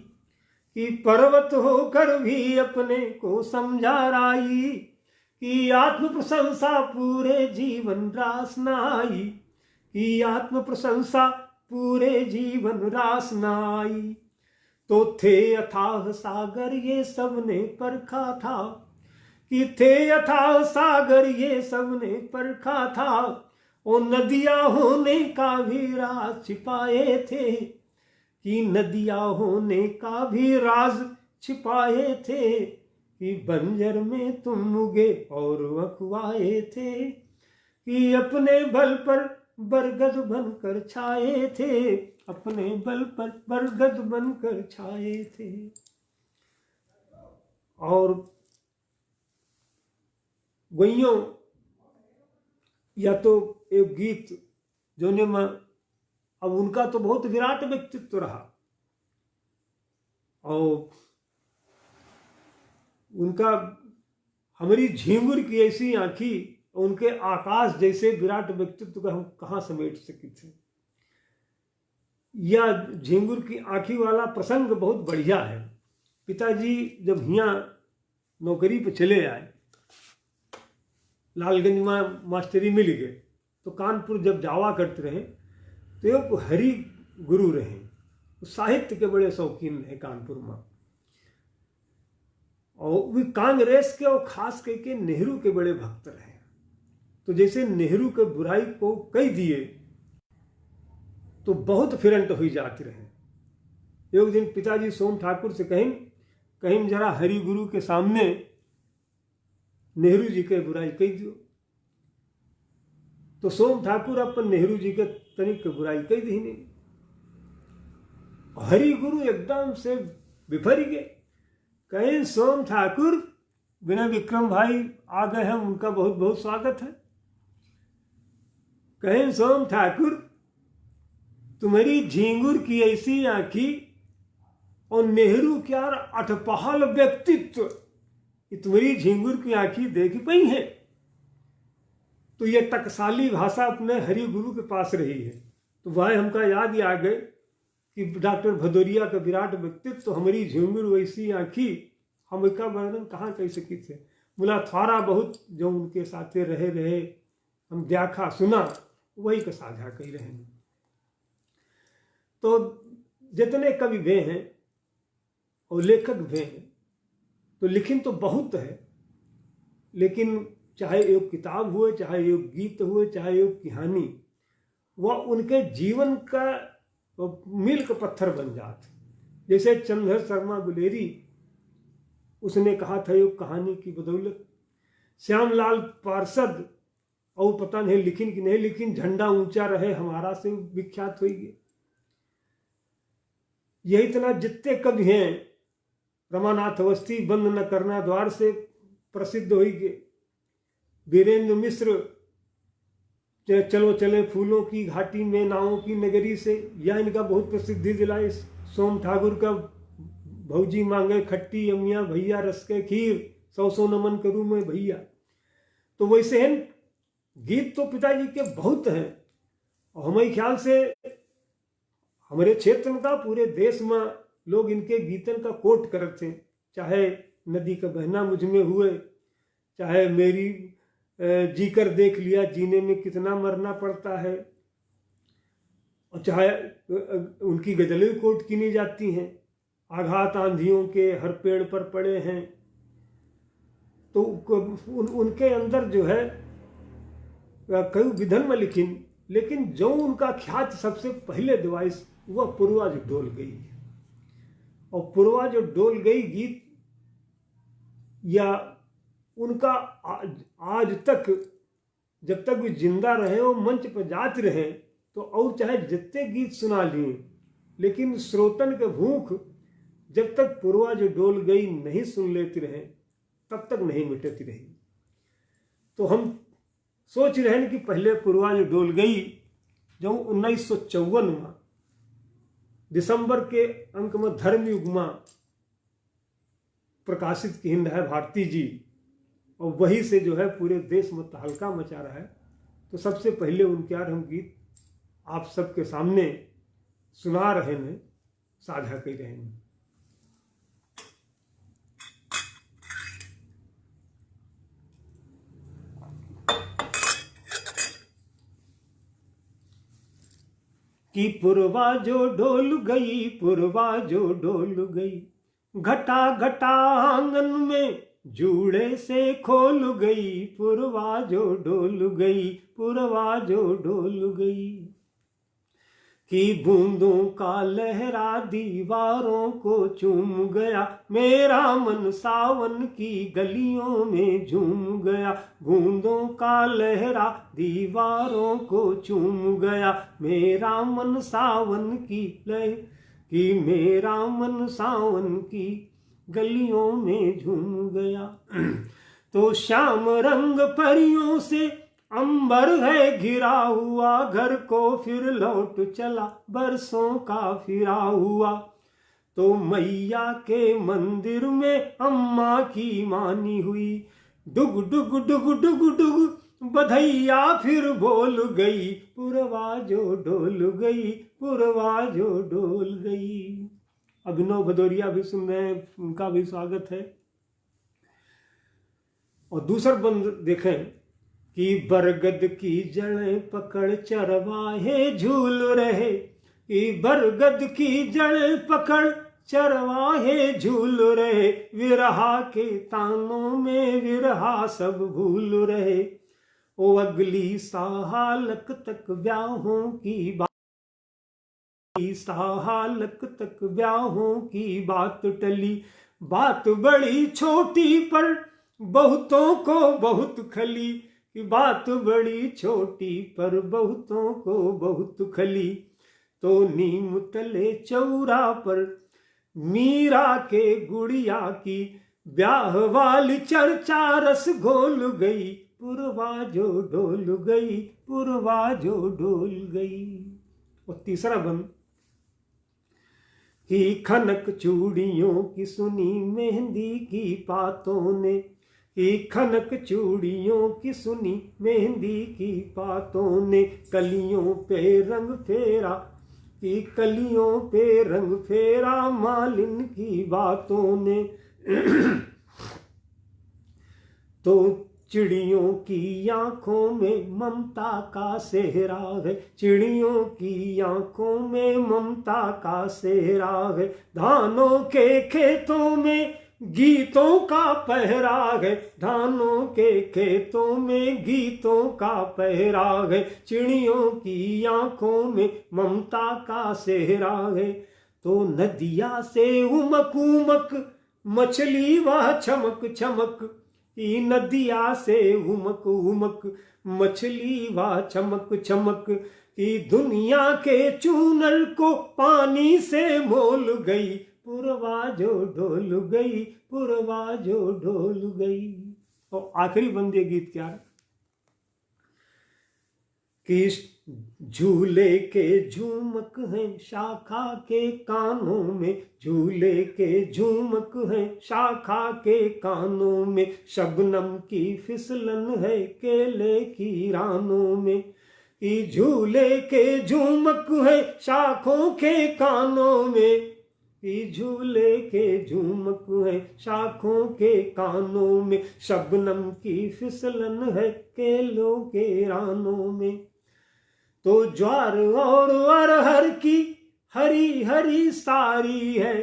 कि पर्वत होकर भी अपने को समझा राई, कि आत्म प्रशंसा पूरे जीवन रास न आई, कि आत्म प्रशंसा पूरे जीवन रास न आई, तो थे अथाह सागर ये सबने परखा था, कि थे अथाह सागर ये सबने परखा था, और नदियां होने का भी राज छिपाए थे, कि नदियां होने का भी राज छिपाए थे, कि बंजर में तुम उगे और अखुआए थे, कि अपने बल पर बरगद बनकर छाए थे, अपने बल पर बरगद बनकर छाए थे। और वहियों या तो एक गीत जो ने में अब उनका तो बहुत विराट व्यक्तित्व रहा, और उनका हमारी झींगुर की ऐसी आंखी, उनके आकाश जैसे विराट व्यक्तित्व का हम कहाँ समेट सके थे। यह झींगुर की आंखी वाला प्रसंग बहुत बढ़िया है। पिताजी जब यहाँ नौकरी पे चले आए, लालगंज में मास्टरी मिल गए, तो कानपुर जब जावा करते रहे तो एक हरि गुरु रहे, साहित्य के बड़े शौकीन है कानपुर में, और वे कांग्रेस के और खास करके नेहरू के बड़े भक्त रहे। तो जैसे नेहरू के बुराई को कह दिए तो बहुत फिरंट हुई जाती रहे। एक दिन पिताजी सोम ठाकुर से कहीं जरा हरि गुरु के सामने नेहरू जी के बुराई कह दियो। तो सोम ठाकुर अपन नेहरू जी के तनिक के बुराई कह दी नहीं। हरि गुरु एकदम से बिफर गए, कहीं सोम ठाकुर विनय विक्रम भाई आ गए हैं, उनका बहुत बहुत स्वागत है। कहें सोम ठाकुर, तुम्हारी झींगुर की ऐसी आंखी और नेहरू क्या अठपहाल व्यक्तित्व, तुम्हारी झींगुर की आंखी देख पाई है। तो ये टकसाली भाषा अपने हरि गुरु के पास रही है। तो वह हमका याद ही आ गए कि डॉक्टर भदौरिया का विराट व्यक्तित्व, तो हमारी झींगुर वैसी आंखी, हम इसका वर्णन कहाँ कर सकी थे। बोला थोड़ा बहुत जो उनके साथे रहे हम देखा सुना, वही का साझा कर रहे हैं। तो जितने कवि वे हैं और लेखक वे हैं, तो लिखिन तो बहुत है, लेकिन चाहे एक किताब हुए, चाहे एक गीत हुए, चाहे एक कहानी, वह उनके जीवन का मील का पत्थर बन जाते। जैसे चंद्र शर्मा गुलेरी, उसने कहा था एक कहानी की बदौलत। श्यामलाल पार्षद, और पता नहीं लिखिन कि नहीं लिखिन, झंडा ऊंचा रहे हमारा से विख्यात हो गए। यही इतना जितने कवि हैं, रमानाथ अवस्थी बंद न करना द्वार से प्रसिद्ध हो गए। वीरेंद्र मिश्र चलो चले फूलों की घाटी में नावों की नगरी से, यह इनका बहुत प्रसिद्धि दिलाई। सोम ठाकुर का भौजी मांगे खट्टी अमिया भैया रस के खीर, 100 नमन करूं मैं भैया। तो वैसे हैं गीत तो पिताजी के बहुत हैं, और हमारे ख्याल से हमारे क्षेत्र में का पूरे देश में लोग इनके गीतन का कोट करते हैं। चाहे नदी का बहना मुझ में हुए, चाहे मेरी जीकर देख लिया जीने में कितना मरना पड़ता है, और चाहे उनकी गजलें कोट की नहीं जाती हैं। आघात आंधियों के हर पेड़ पर पड़े हैं। तो उनके अंदर जो है कई विधन में लिखिन, लेकिन जो उनका ख्यात सबसे पहले दिवाइस वह पूर्वा जो डोल गई। और पूर्वा जो डोल गई गीत, या उनका आज तक जब तक भी जिंदा रहे और मंच पर जाते रहे, तो और चाहे जितने गीत सुना लिए, लेकिन श्रोतन के भूख जब तक पूर्वा जो डोल गई नहीं सुन लेती रहे, तब तक नहीं मिटती रही। तो हम सोच रहे हैं कि पहले पूर्वा जो डोल गई, जो 1954 में दिसंबर के अंक में धर्मयुग में प्रकाशित किन है भारती जी, और वही से जो है पूरे देश में तहलका मचा रहा है। तो सबसे पहले उनके यार हम गीत आप सबके सामने सुना रहे हैं, साझा कर रहे हैं। कि पुरवा जो डोल गई, पुरवा जो डोल गई, घटा घटा आंगन में जूड़े से खोल गई, पुरवा जो डोल गई, पुरवा जो डोल गई। कि बूंदों का लहरा दीवारों को चूम गया, मेरा मन सावन की गलियों में झूम गया। बूंदों का लहरा दीवारों को चूम गया, मेरा मन सावन की कि मेरा मन सावन की गलियों में झूम गया। तो श्याम रंग परियों से अंबर है घिरा हुआ, घर को फिर लौट चला बरसों का फिरा हुआ। तो मैया के मंदिर में अम्मा की मानी हुई, डुग डुग डुग डुग डुग बधैया फिर बोल गई, पुरवा जो डोल गई, पुरवा जो डोल गई। अभिनव भदौरिया भी सुन रहे हैं, उनका भी स्वागत है। और दूसरा बंद देखें कि बरगद की जड़ें पकड़ चरवाहे झूल रहे, कि बरगद की जड़ें पकड़ चरवाहे झूल रहे, विरहा के तानों में विरहा सब भूल रहे। ओ अगली साहालक तक ब्याहों की बात, साहालक तक ब्याहों की बात टली, बात बड़ी छोटी पर बहुतों को बहुत खली, कि बात बड़ी छोटी पर बहुतों को बहुत खली। तो नीम तले चौरा पर मीरा के गुड़िया की ब्याह वाली चर्चा रस घोल गई, पुरवा जो डोल गई, पुरवा जो डोल गई। और तीसरा बंद कि खनक चूड़ियों की सुनी मेहंदी की बातों ने, कि खनक चूड़ियों की सुनी मेहंदी की बातों ने, कलियों पे रंग फेरा, कि कलियों पे रंग फेरा मालिन की बातों ने। तो चिड़ियों की आंखों में ममता का सेहरा है, चिड़ियों की आंखों में ममता का सेहरा है, धानों के खेतों में गीतों का पहरा है, धानों के खेतों में गीतों का पहरा है, चिड़ियों की आंखों में ममता का सेहरा है। तो नदिया से उमक उमक मछली वह छमक छमक, ई नदिया से उमक उमक मछली वा चमक चमक, ई दुनिया के चूनल को पानी से मोल गई, पुरवा जो ढोल गई, पुरवा जो ढोल गई। और आखिरी बंदे गीत क्या है कि झूले के झूमक हैं शाखा के कानों में, झूले के झूमक हैं शाखा के कानों में, शबनम की फिसलन है केले की रानों में, ई झूले के झूमक है शाखों के कानों में, ई झूले के झूमक है शाखों के कानों में, शबनम की फिसलन है केलों के रानों में। तो ज्वार और अरहर की हरी हरी सारी है,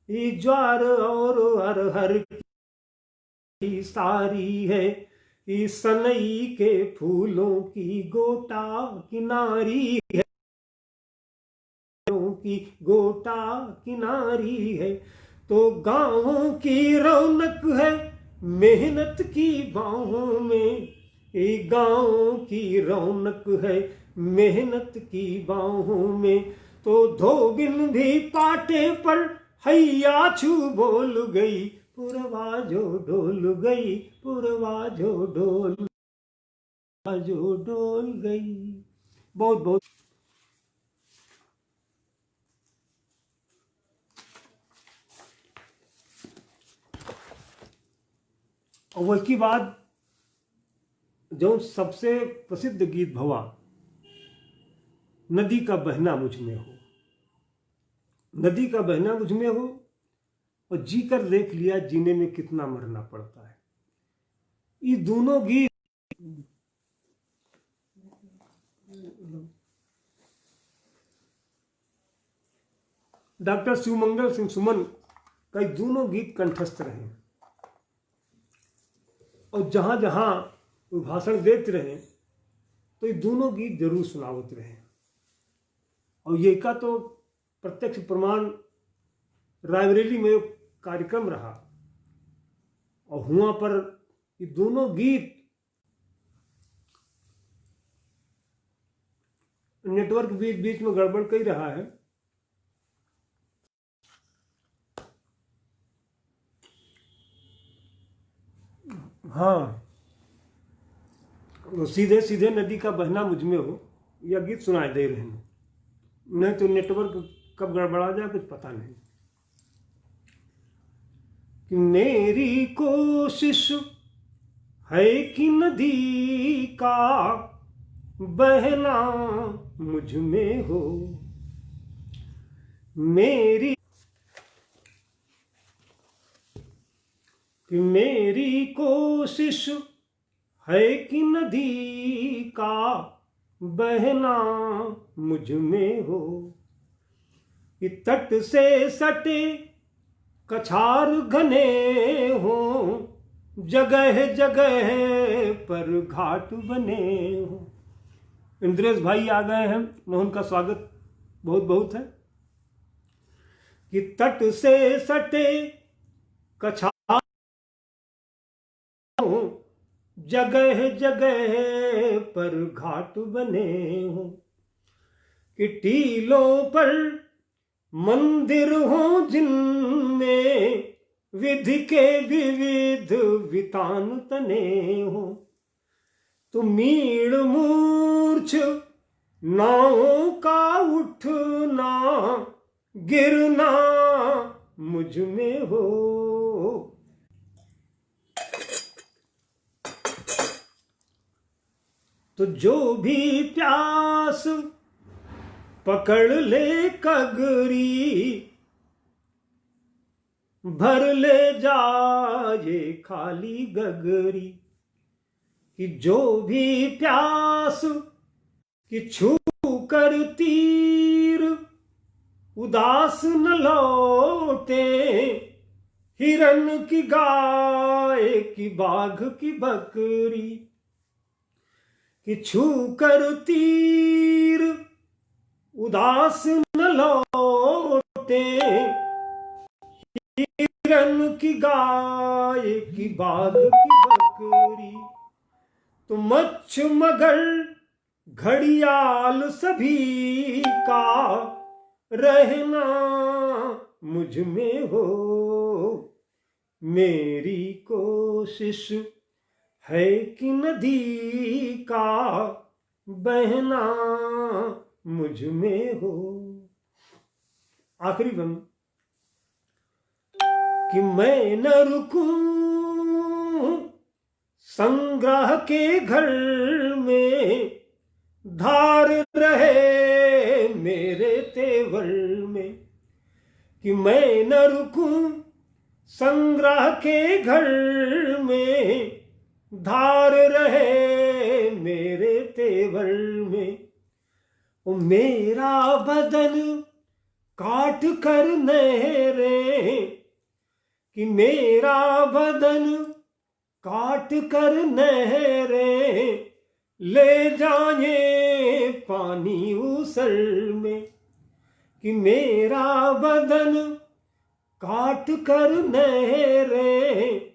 ये ज्वार और अरहर की सारी है, ये सनई के फूलों की गोटा किनारी है, की गोटा किनारी है। तो गाँवों की रौनक है मेहनत की बाहों में, ये गाँवों की रौनक है मेहनत की बाहों में। तो धोबिन भी पाटे पर हैया छू बोल गई, पुरवा जो डोल गई, पुरवा जो डोल गई। बहुत बहुत और वो की बात जो सबसे प्रसिद्ध गीत भवा, नदी का बहना मुझ में हो, नदी का बहना मुझ में हो, और जी कर देख लिया जीने में कितना मरना पड़ता है। ये दोनों गीत डॉक्टर शिवमंगल सिंह सुमन का ये दोनों गीत कंठस्थ रहे, और जहां जहां वो भाषण देते रहे तो ये दोनों गीत जरूर सुनावत रहे। और ये का तो प्रत्यक्ष प्रमाण रायबरेली में कार्यक्रम रहा, और हुआ पर ये दोनों गीत नेटवर्क बीच बीच में गड़बड़ कर रहा है। हाँ, तो सीधे सीधे नदी का बहना मुझ में हो यह गीत सुनाई दे रहे हैं, नहीं तो नेटवर्क कब गड़बड़ा जाए कुछ पता नहीं। कि मेरी कोशिश है कि नदी का बहना मुझ में हो, मेरी कि मेरी कोशिश है कि नदी का बहना मुझ में हो, कि तट से सटे कछार घने हो, जगह जगह पर घाट बने हो। इंद्रेश भाई आ गए हैं, मैं उनका स्वागत बहुत बहुत है। कि तट से सटे कछार जगह जगह पर घाट बने हो, कि टीलों पर मंदिर हो जिनमें विधि के विविध वितान तने हो। तो मीण मूर्छ नावों का उठना गिरना मुझ में हो। तो जो भी प्यास पकड़ ले कगरी, भर ले जाए खाली गगरी। कि जो भी प्यास कि छू कर तीर उदास न लौटे, हिरन की गाय की बाघ की बकरी। कि छू कर तीर उदास न लौटे, हिरन की गाय की बाघ की बकरी। तो मच्छ मगर घड़ियाल सभी का रहना मुझ में हो। मेरी कोशिश है कि नदी का बहना मुझ में हो। आखिरी बंद कि मैं न रुकूं संग्रह के घर में, धार रहे मेरे तेवर में। कि मैं न रुकूं संग्रह के घर में, धार रहे मेरे तेवर में। ओ मेरा बदन काट कर नहरें, कि मेरा बदन काट कर नहरें ले जाए पानी उसल में। कि मेरा बदन काट कर नहरें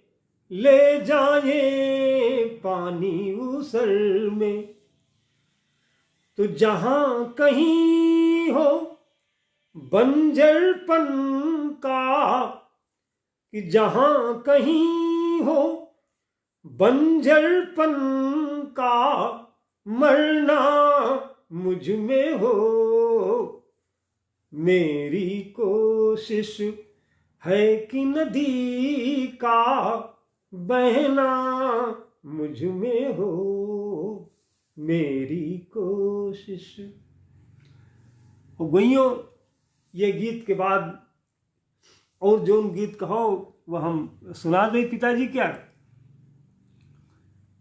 ले जाए पानी उसल में। तो जहां कहीं हो बंजरपन का, कि जहां कहीं हो बंजरपन का मरना मुझ में हो। मेरी कोशिश है कि नदी का बहना मुझ में हो। मेरी कोशिश। गोइयों, ये गीत के बाद और जो गीत कहो वह हम सुना दे पिताजी क्या।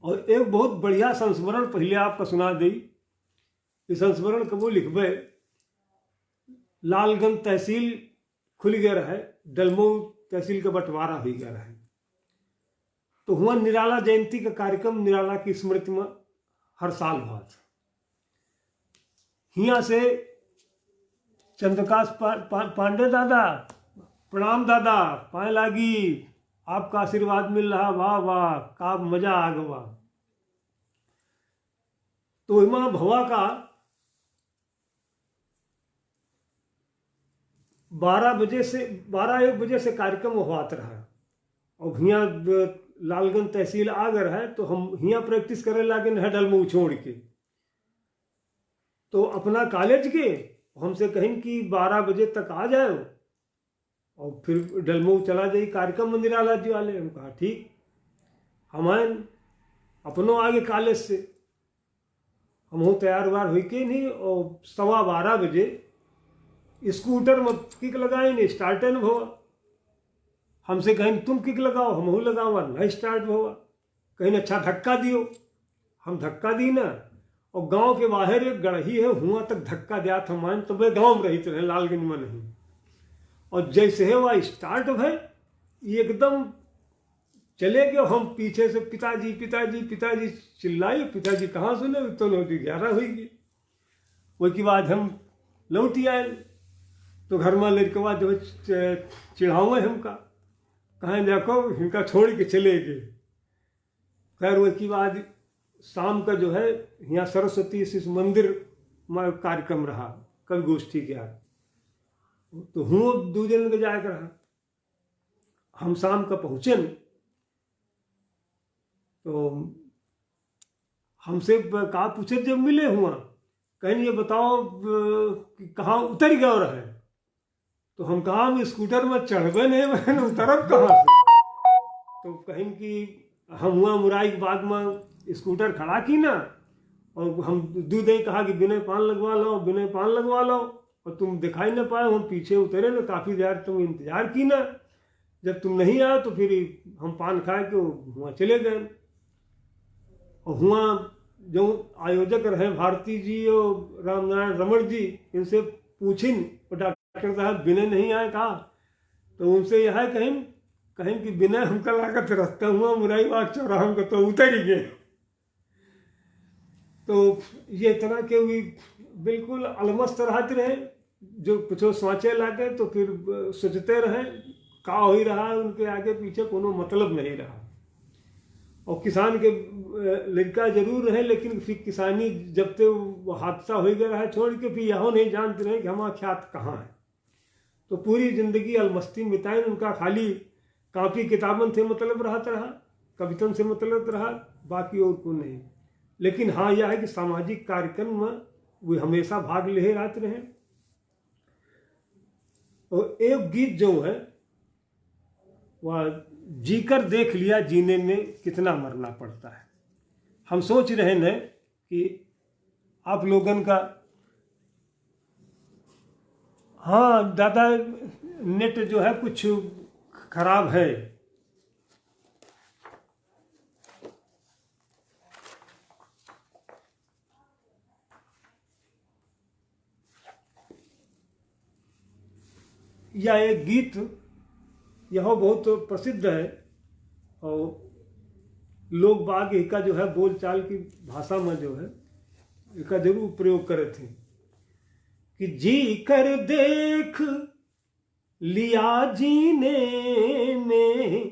और एक बहुत बढ़िया संस्मरण पहले आपका सुना दी। इस संस्मरण कबो लिखबे, लालगंज तहसील खुल गया है, डलमऊ तहसील का बंटवारा हो गया है। तो हुआ निराला जयंती का कार्यक्रम निराला की स्मृति में हर साल हुआ था। हिया से चंद्रकाश पांडे दादा, प्रणाम दादा, पाए लागी, आपका आशीर्वाद मिल रहा, वाह वाह, का मजा आ गवा। तो इमा भवा का 12-1 बजे से कार्यक्रम हुआ रहा। और हिया लालगंज तहसील आ गए है, तो हम हिया प्रैक्टिस करे लागे है डलमऊ छोड़ के। तो अपना कॉलेज के हमसे कहें कि 12 बजे तक आ जाओ और फिर डलमऊ चला जाए कार्यक्रम में निराला जी वाले। हम कहा ठीक। हम आए अपनों आगे कॉलेज से, हम हो तैयार वार हुई के नहीं। और 12:15 बजे स्कूटर में किक लगाए नहीं, स्टार्ट न हुआ। हमसे कहें तुम किक लगाओ, हम हो लगाओ, नहीं स्टार्ट हुआ। कहीं अच्छा धक्का दियो, हम धक्का दी ना। और गांव के बाहर एक गढ़ही है, हुआ तक धक्का दिया था मान, तो वे गाँव में रही तो लालगंज में नहीं। और जैसे है वह स्टार्ट भय एकदम चले गए। हम पीछे से पिताजी पिताजी पिताजी चिल्लाई, पिताजी कहाँ सुने, तो 11 हुई। वही बाद हम लौट आए। तो घर में लड़के बाद जो चिढ़ावे हमका, कहें देखो इनका छोड़ के चले गए। खैर वही बाद शाम का जो है यहाँ सरस्वती शिशु मंदिर में कार्यक्रम रहा, कवि गोष्ठी के। तो हूँ 2 दिन के जाकर रहा। हम शाम का पहुँचे तो हमसे कहा पूछे जब मिले हुआ, कहीं ये बताओ कि कहाँ उतर गया रहे। तो हम कहा हम स्कूटर में चढ़बे नहीं, मैंने उतरब कहाँ से। तो कहीं कि हम हुआ मुराई के बाद में स्कूटर खड़ा की ना, और हम दूध कहा कि बिना पान लगवा लो, बिना पान लगवा लो, और तुम दिखाई ना पाए। हम पीछे उतरे ना, काफ़ी देर तुम इंतजार की ना, जब तुम नहीं आए तो फिर हम पान खाए के वहाँ चले गए। और वहाँ जो आयोजक रहे भारती जी और रामनारायण रमण जी, इनसे पूछिन और डॉक्टर साहब विनय नहीं आए कहा, तो उनसे यह है कहीं कि विनय हमका लागत रास्ता हुआ मुराई बाग चौराहा को तो उतर ही गए। तो ये तरह के भी बिल्कुल अलमस्त रहते रहे, जो कुछ सोचे लागे तो फिर सोचते रहे का हो ही रहा है, उनके आगे पीछे कोनो मतलब नहीं रहा। और किसान के लड़का जरूर रहे, लेकिन फिर किसानी जब तक वो हादसा हो गया रहा छोड़ के, फिर यहो नहीं जानते रहे कि हमारा ख्यात कहाँ है। तो पूरी जिंदगी अलमस्ती बिताई, उनका खाली कापी किताबन से मतलब रहता रहा, कवितन से मतलब रहा, बाकी और को नहीं। लेकिन हाँ यह है कि सामाजिक कार्यक्रम में वो हमेशा भाग ले रहते रहे। और एक गीत जो है वह जीकर देख लिया जीने में कितना मरना पड़ता है। हम सोच रहे हैं कि आप लोगन का, हाँ दादा नेट जो है कुछ खराब है। यह एक गीत यह बहुत प्रसिद्ध है, और लोग बाग इसका जो है बोलचाल की भाषा में जो है इसका जरूर प्रयोग करे थे कि जी कर देख लिया जीने में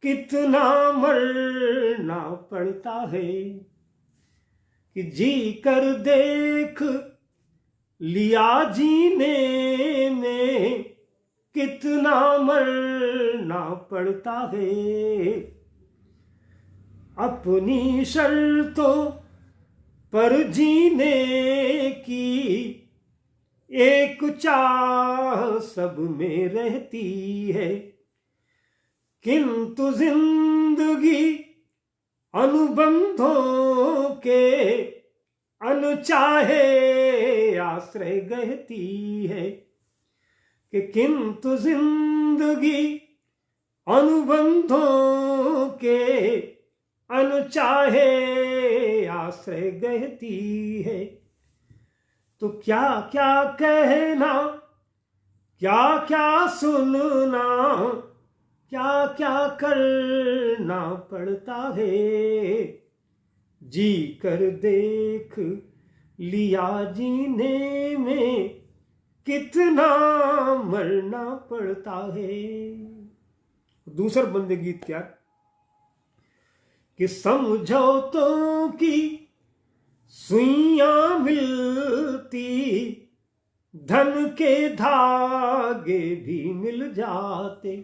कितना मरना पड़ता है, कि जी कर देख लिया जीने में कितना मरना पड़ता है, अपनी शर्तों पर जीने की एक चाह सब में रहती है, किंतु जिंदगी अनुबंधों के अनचाहे आश्रय गहती है, कि किंतु जिंदगी अनुबंधों के अनचाहे आश्रय गहती है। तो क्या क्या कहना, क्या क्या सुनना, क्या क्या करना पड़ता है, जी कर देख लिया जीने में कितना मरना पड़ता है। दूसरा बंदे गीत क्या कि समझौतों की सुइयां मिलती, धन के धागे भी मिल जाते,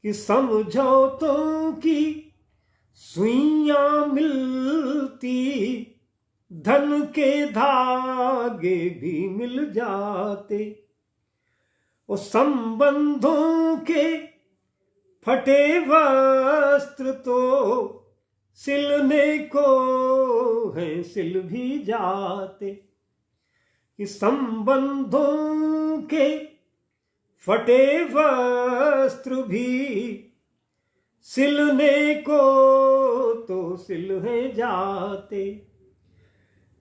कि समझौतों की सुइयां मिलती, धन के धागे भी मिल जाते, और संबंधों के फटे वस्त्र तो सिलने को है सिल भी जाते, कि संबंधों के फटे वस्त्र भी सिलने को तो सिल है जाते,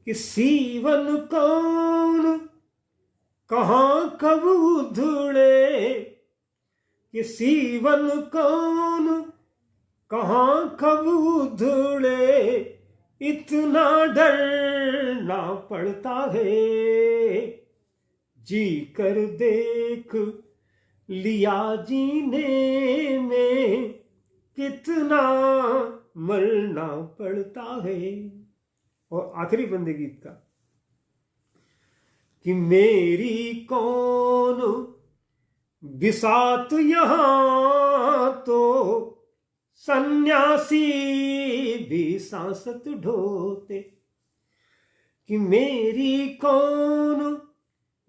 कि सीवन कौन कहाँ कब उधड़े, कि सीवन कौन कहाँ कब उधड़े, इतना डरना पड़ता है, जी कर देख लिया जीने में कितना मरना पड़ता है। और आखिरी बंदे गीत का कि मेरी कौन बिसात यहाँ तो सन्यासी भी सांसत ढोते, कि मेरी कौन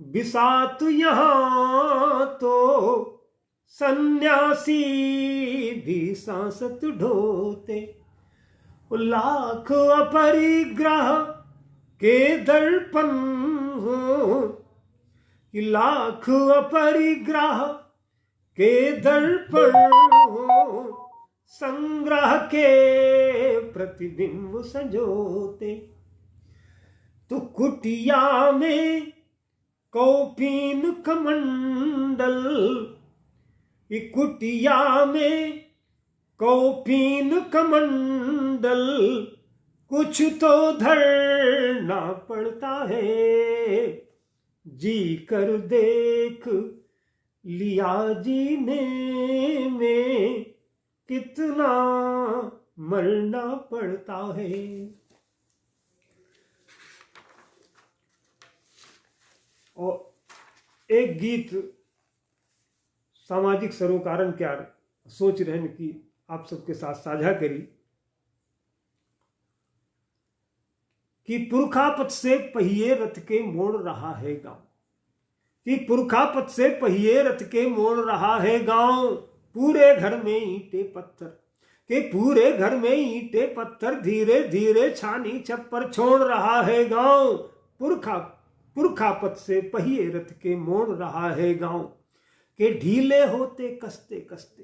बिसात यहाँ तो सन्यासी भी सांसत ढोते। लाख अपरिग्रह के दर्पण हो, कि लाख अपरिग्रह के दर्पण हो, संग्रह के प्रतिबिंब संजोते। तो कुटिया में कौपीन कमंडल, कुटिया में कौपीन कमंडल, कुछ तो धरना पड़ता है। जी कर देख लिया जीने में कितना मरना पड़ता है। और एक गीत सामाजिक सरोकारण क्या सोच रहे हैं कि आप सबके साथ साझा करी, कि पुरखापत से पहिए रथ के मोड़ रहा है गांव, कि पुरखापत से पहिए रथ के मोड़ रहा है गांव। पूरे घर में ईंटे पत्थर, के पूरे घर में ईंटे पत्थर, धीरे धीरे छानी छप्पर छोड़ रहा है गांव। पुरखापत से पहिए रथ के मोड़ रहा है गांव। के ढीले होते कसते कसते,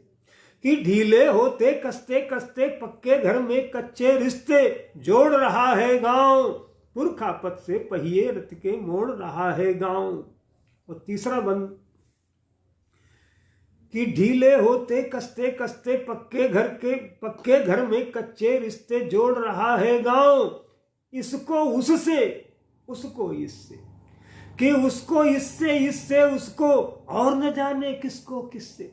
कि ढीले होते कसते कसते, पक्के घर में कच्चे रिश्ते जोड़ रहा है गांव। पुरखापत से पहिए रथ के मोड़ रहा है गांव। और तीसरा बंद, कि ढीले होते कसते कसते, पक्के घर में कच्चे रिश्ते जोड़ रहा है गांव। इसको उससे, उसको इससे, कि उसको इससे, इससे उसको, और न जाने किसको किससे,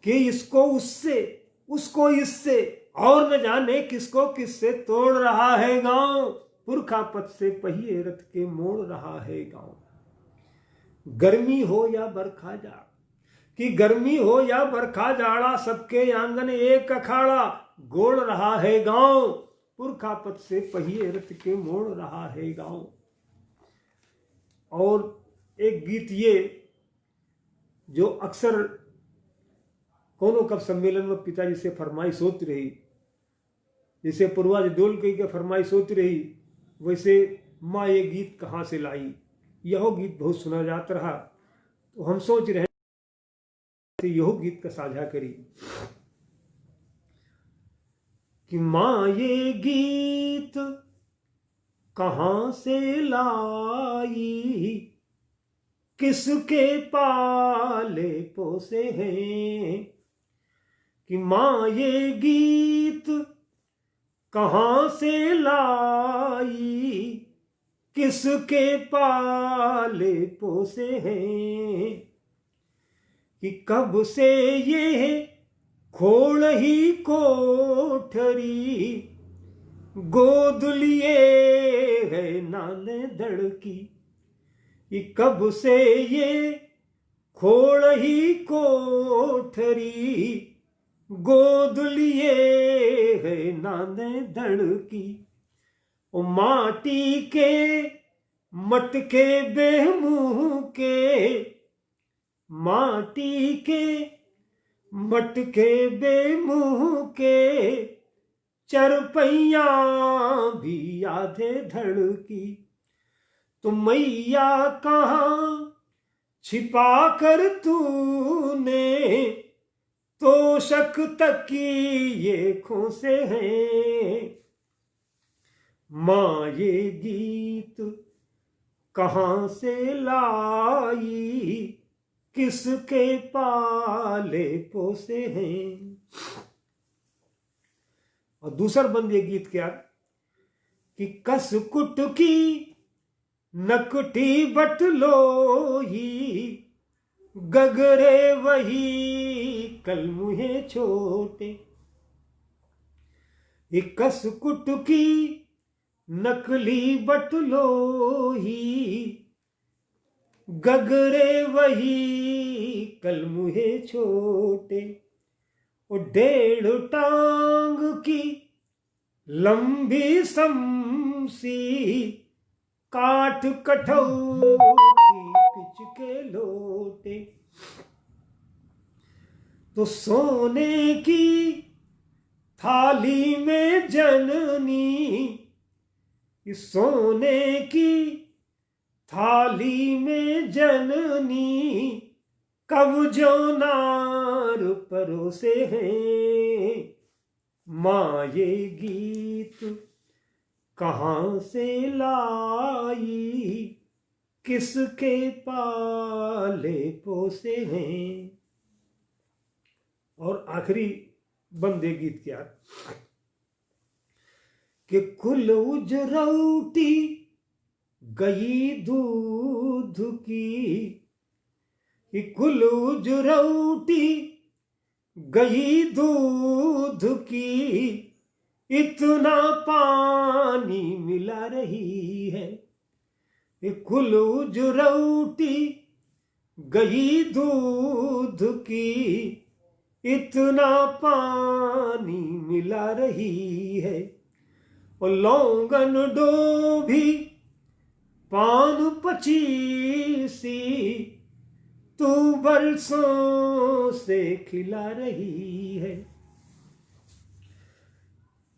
कि इसको उससे, उसको इससे, और न जाने किसको किससे तोड़ रहा है गांव। पुरखापत से पहिए रथ के मोड़ रहा है गांव। गर्मी हो या बरखा जाड़ा, कि गर्मी हो या बरखा जाड़ा, सबके आंगन एक अखाड़ा गोड़ रहा है गांव। पुरखापत से पहिए रथ के मोड़ रहा है गांव। और एक गीत ये जो अक्सर कोनो कब सम्मेलन में पिताजी से फरमाइश होती रही, जैसे पूर्वाज डोल के फरमाइश होती रही, वैसे माँ ये गीत कहाँ से लाई। यह गीत बहुत सुना जाता रहा, तो हम सोच रहे हैं यह गीत का साझा करी, कि माँ ये गीत कहाँ से लाई, किसके पाले पोसे हैं। कि माँ ये गीत कहाँ से लाई, किसके पाले पोसे हैं। कि कब से ये खोल ही कोठरी, गोद लिए है नाने धड़की। कि कब से ये खोल ही कोठरी, गोद लिए है नाने धड़की। ओ माटी के मटके बेमुंह के, माटी के मटके बेमुंह के, चरपैया भी आधे धड़की। तो मैया कहाँ छिपा कर तूने, तोशक तकिए खोसे हैं। माँ ये गीत कहाँ से लाई, किसके पाले पोसे हैं। और दूसर बंद ये गीत क्या, कि कस कुट की नकटी बटलोही, गगरे वही कल मुहे छोटे। ये कस कुट की नकली बटलोही, गगरे वही कल मुहे छोटे, ओ 1.5 टांग की लंबी समसी, काठ कठौती पिच के लोटे। तो सोने की थाली में जननी, इस सोने की थाली में जननी, कब जो नार परोसे हैं। माँ ये गीत कहाँ से लाई, किसके पाले पोसे हैं। और आखिरी बंदे गीत क्या कि कुल उजरौटी गई दूध की, कि कुल उजरौटी गई दूध की, इतना पानी मिला रही है। कुल उजरौटी गई दूध की, इतना पानी मिला रही है। और लौंगन डोभी पान पचीसी, तू बरसों से खिला रही है।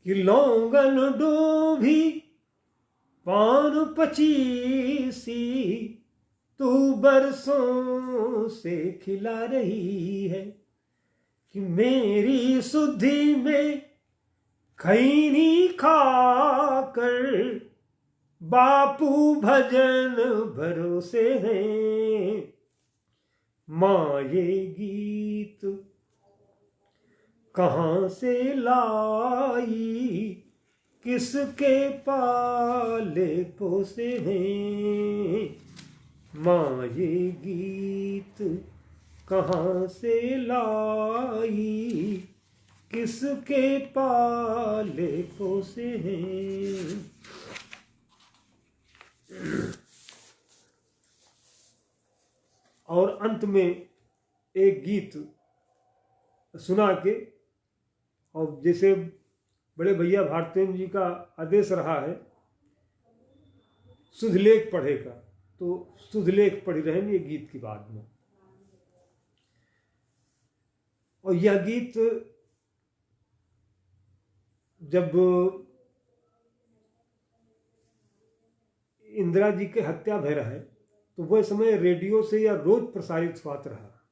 कि लौंगन डोभी पान पचीसी, तू बरसों से खिला रही है। कि मेरी सुधि में खैनी खाकर, बापू भजन भरोसे हैं। माँ ये गीत कहाँ से लाई, किसके पाले पोसे हैं। माँ ये गीत कहाँ से लाई, किसके पाले पोसे हैं। और अंत में एक गीत सुना के, और जैसे बड़े भैया भारतेंद्र जी का आदेश रहा है सुधलेख पढ़ेगा, तो सुधलेख पढ़ी रहेंगे गीत की बाद में। और यह गीत जब इंदिरा जी के हत्या भय रहे, तो वह समय रेडियो से या रोज प्रसारित हुआ रहा।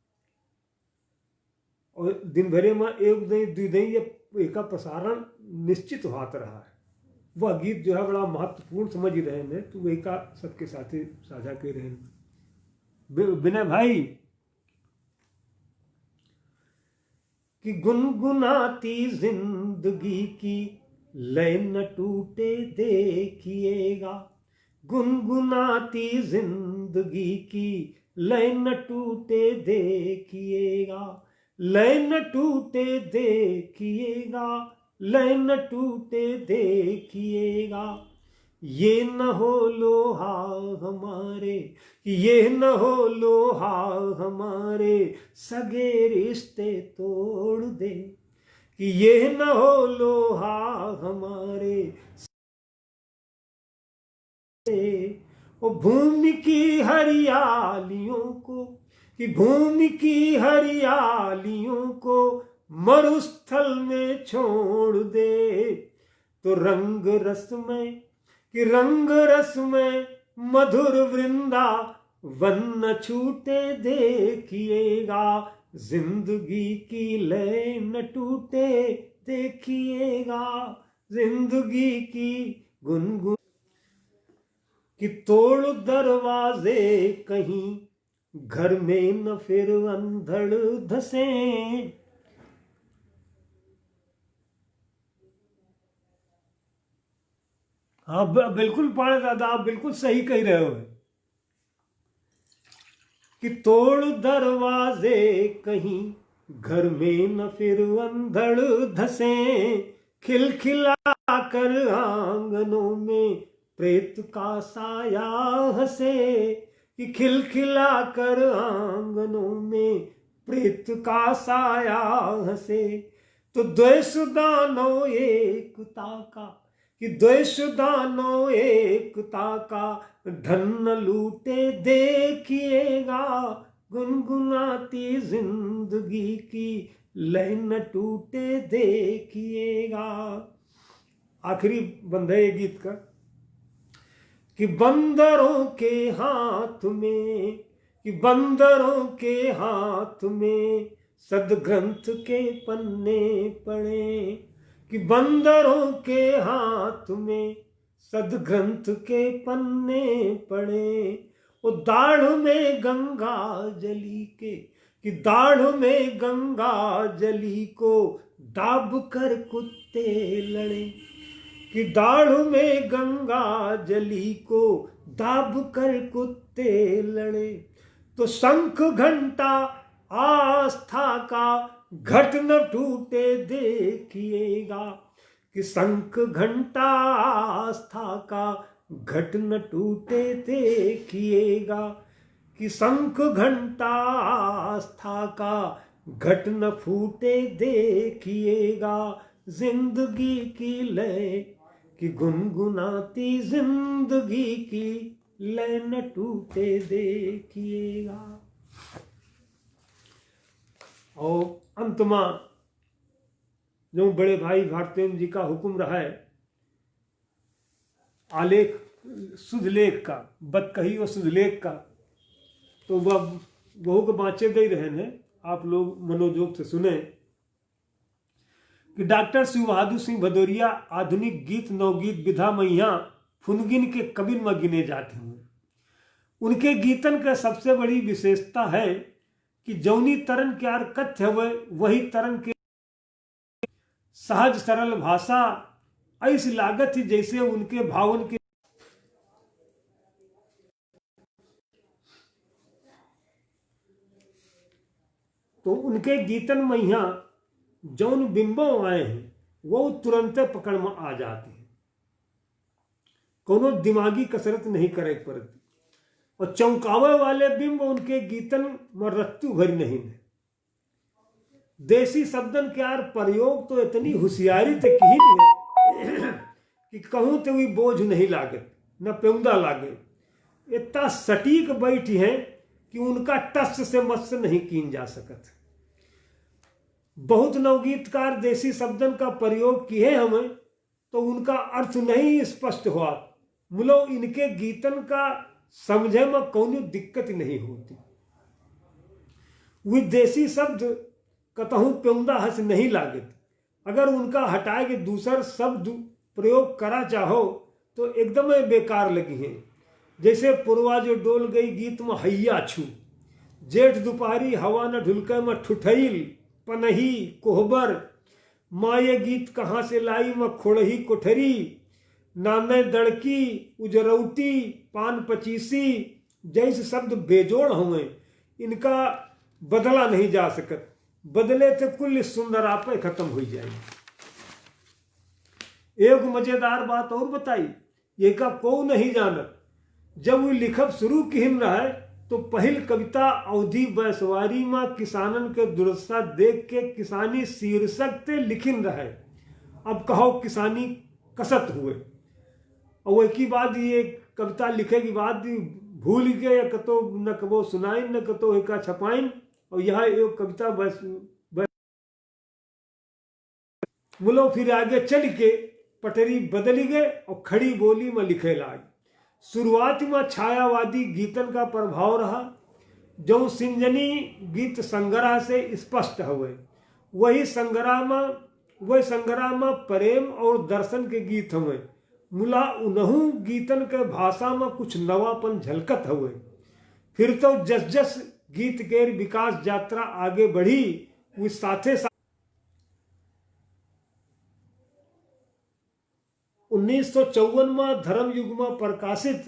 और दिन भरे में एक दिन दो दिन या एका प्रसारण निश्चित होता रहा है। वह गीत जो है बड़ा महत्वपूर्ण समझ ही रहे हैं, तो वही का सबके साथ साझा कर रहे हैं। विनय भाई कि गुनगुनाती जिंदगी की लय न टूटे देखिएगा, गुनगुनाती जिंदगी की लय न टूटे देखिएगा, लय न टूटे देखिएगा, लय न टूटे देखिएगा। ये न हो लोहा हमारे, ये न हो लोहा हमारे, सगे रिश्ते तोड़ दे। कि ये न हो लोहा हमारे, ओ भूमि की हरियालियों को, कि भूमि की हरियालियों को मरुस्थल में छोड़ दे। तो रंग रस में, कि रंग रस में मधुर वृंदावन न छूटे देखिएगा, जिंदगी की लय न टूटे देखिएगा, जिंदगी की गुनगुन। कि तोड़ दरवाजे कहीं घर में न फिर अंधड़ धसे। हाँ बिल्कुल पाणे दादा, आप बिल्कुल सही कह रहे हो। कि तोड़ दरवाजे कहीं घर में न फिर अंधड़ धसे, खिलखिला कर आंगनों में प्रेत का साया हंसे। कि खिलखिला कर आंगनों में प्रीत का साया हंसे। तो द्वेष दानो एकता का, कि द्वेष दानो एकता का धन न लूटे देखिएगा, गुनगुनाती जिंदगी की लय न टूटे देखिएगा। आखिरी बंद है गीत का कि बंदरों के हाथ में, कि बंदरों के हाथ में सदग्रंथ के पन्ने पड़े, कि बंदरों के हाथ में सदग्रंथ के पन्ने पड़े। वो दाढ़ में गंगा जली के, कि दाढ़ में गंगा जली को दाब कर कुत्ते लड़े, कि दाढ़ में गंगा जली को दाब कर कुत्ते लड़े। तो शंख घंटा आस्था का घट न टूटे देखिएगा, कि शंख घंटा आस्था का घट न टूटे देखिएगा, कि शंख घंटा आस्था का घट न फूटे देखिएगा। जिंदगी की लय, कि गुनगुनाती जिंदगी की लय न टूटे देखिएगा। और अंत में जो बड़े भाई भारतेंद्र जी का हुक्म रहा है आलेख सुधलेख का, बत कही और सुधलेख का, तो वह बहु को बाँचे दे रहे हैं। आप लोग मनोयोग से सुने कि डॉक्टर शिव बहादुर सिंह भदौरिया आधुनिक गीत नवगीत विधा मैया फुनगिन के कबिन में गिने जाते हैं। उनके गीतन का सबसे बड़ी विशेषता है कि जौनी तरन के यार कथ्य हुए वही तरन के सहज सरल भाषा ऐसी लागत ही जैसे उनके भावन के तो उनके गीतन में यहाँ जौन बिंबों आए हैं वो तुरंत पकड़ में आ जाते हैं, कोनो दिमागी कसरत नहीं करे पड़ती। और चौंकावे वाले बिंब उनके गीतन में रत्तु भरी नहीं है। देसी शब्दन के यार प्रयोग तो इतनी होशियारी तक की है कि कहूं तो भी बोझ नहीं लागे न पेउंदा लागे। इतना सटीक बैठी है कि उनका टस से मस नहीं कीन जा सकत। बहुत नवगीतकार देसी शब्दन का प्रयोग किए हमें तो उनका अर्थ नहीं स्पष्ट हुआ, मुलो इनके गीतन का समझे में कोई दिक्कत नहीं होती। विदेशी शब्द कतहूं पेउंदा हंस नहीं लागत। अगर उनका हटाए के दूसर शब्द प्रयोग करा चाहो तो एकदम बेकार लगी है। जैसे पुरवा जो डोल गई गीत में हैया छू, जेठ दोपहरी हवा न ढुलके में ठुठैल पनही कोहबर, माँ ये गीत कहाँ से लाई में खोड़ही कोठरी, नाने दड़की उजरौटी पान पचीसी जैसे शब्द बेजोड़ हुए, इनका बदला नहीं जा सकत। बदले तो कुल सुंदर आप खत्म हो जाएगी। एक मजेदार बात और बताई, ये का को नहीं जानत। जब वो लिखब शुरू किन रहा है तो पहल कविता अवधि बैसवारी में किसानन के दुर्दशा देख के किसानी शीर्षक से लिखिन रहे। अब कहो किसानी कसत हुए, और वही की बात ये कविता लिखे की बात भूल गए या कतो न कबो सुनाई न कतो एका छपाइन, और यह एक कविता बस मुलो फिर आगे चल के पटरी बदली गए और खड़ी बोली में लिखे लाग। शुरुआत में छायावादी गीतन का प्रभाव रहा, जो सिंजनी गीत संग्रह से स्पष्ट हुए। वही संग्रह में प्रेम और दर्शन के गीत हुए। मुला उन्हू गीतन के भाषा में कुछ नवापन झलकत हुए। फिर तो जस जस गीत के विकास यात्रा आगे बढ़ी, उस साथे 1954 में धर्म युग में प्रकाशित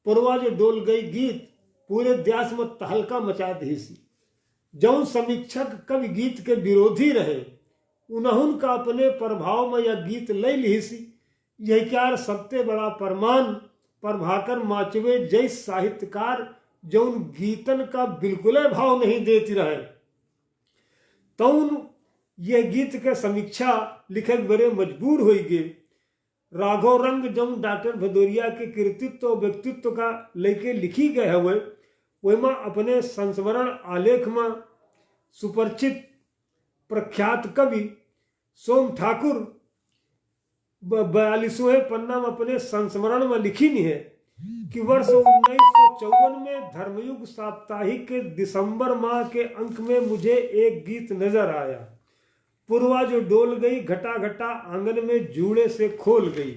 पुरवा जो डोल गई गीत पूरे देश में तहलका मचा दी सी। जौन समीक्षक कवि गीत के विरोधी रहे उन्होंने का अपने प्रभाव में यह गीत ले ली सी। यह क्या सबसे बड़ा प्रमाण प्रभाकर माचवे जैस साहित्यकार जौन गीतन का बिल्कुल भाव नहीं देती रहे, तौन ये गीत के समीक्षा लिखे बड़े मजबूर हो गए। राघव रंग जौन डॉक्टर भदौरिया के कृतित्व और व्यक्तित्व का लेके लिखी गए हुए, वही अपने संस्मरण आलेख में सुपरिचित प्रख्यात कवि सोम ठाकुर 42वें पन्ना में अपने संस्मरण में लिखी नहीं है कि वर्ष 1954 में धर्मयुग साप्ताहिक के दिसंबर माह के अंक में मुझे एक गीत नजर आया। पूर्वा जो डोल गई घटा घटा आंगन में जूड़े से खोल गई।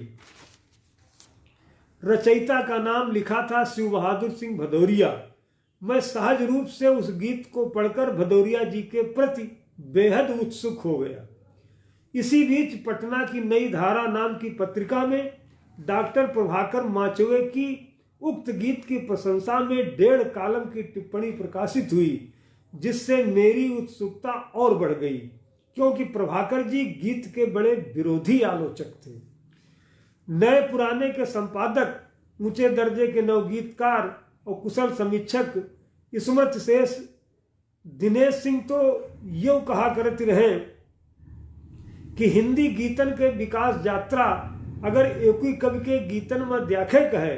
रचयिता का नाम लिखा था शिव बहादुर सिंह भदौरिया। मैं सहज रूप से उस गीत को पढ़कर भदौरिया जी के प्रति बेहद उत्सुक हो गया। इसी बीच पटना की नई धारा नाम की पत्रिका में डॉक्टर प्रभाकर माचवे की उक्त गीत की प्रशंसा में 1.5 कॉलम की टिप्पणी प्रकाशित हुई, जिससे मेरी उत्सुकता और बढ़ गई, क्योंकि प्रभाकर जी गीत के बड़े विरोधी आलोचक थे। नए पुराने के संपादक, ऊंचे दर्जे के नवगीतकार और कुशल समीक्षक स्मृति शेष दिनेश सिंह तो यूं कहा करते रहे कि हिंदी गीतन के विकास यात्रा अगर एक ही कवि के गीतन में देखे कहे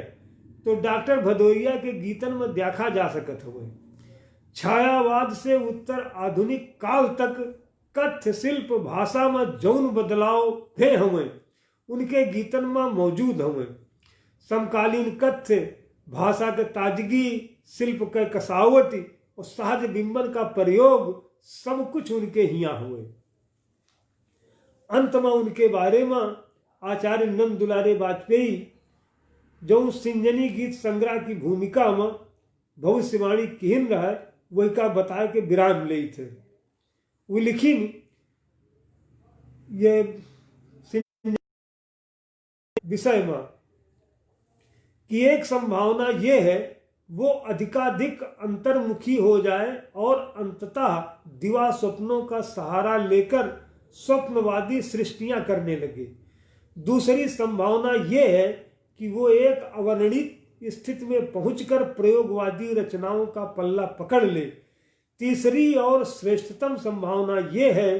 तो डॉक्टर भदौरिया के गीतन में देखा जा सकत हुए। छायावाद से उत्तर आधुनिक काल तक कथ्य शिल्प भाषा में जौन बदलाव भे हुए उनके गीतन में मौजूद हुए। समकालीन कथ्य भाषा के ताजगी, शिल्प के कसावट और सहज बिंबन का प्रयोग सब कुछ उनके हिया हुए। अंत में उनके बारे में आचार्य नंद दुलारे वाजपेयी जो सिंजनी गीत संग्रह की भूमिका में भविष्यवाणी किन रहा वही का बताए के विराम ले थे। वो लिखिन ये विषय में कि एक संभावना ये है वो अधिकाधिक अंतर्मुखी हो जाए और अंततः दिवा स्वप्नों का सहारा लेकर स्वप्नवादी सृष्टियां करने लगे। दूसरी संभावना ये है कि वो एक अवर्णित स्थिति में पहुंचकर प्रयोगवादी रचनाओं का पल्ला पकड़ ले। तीसरी और श्रेष्ठतम संभावना ये है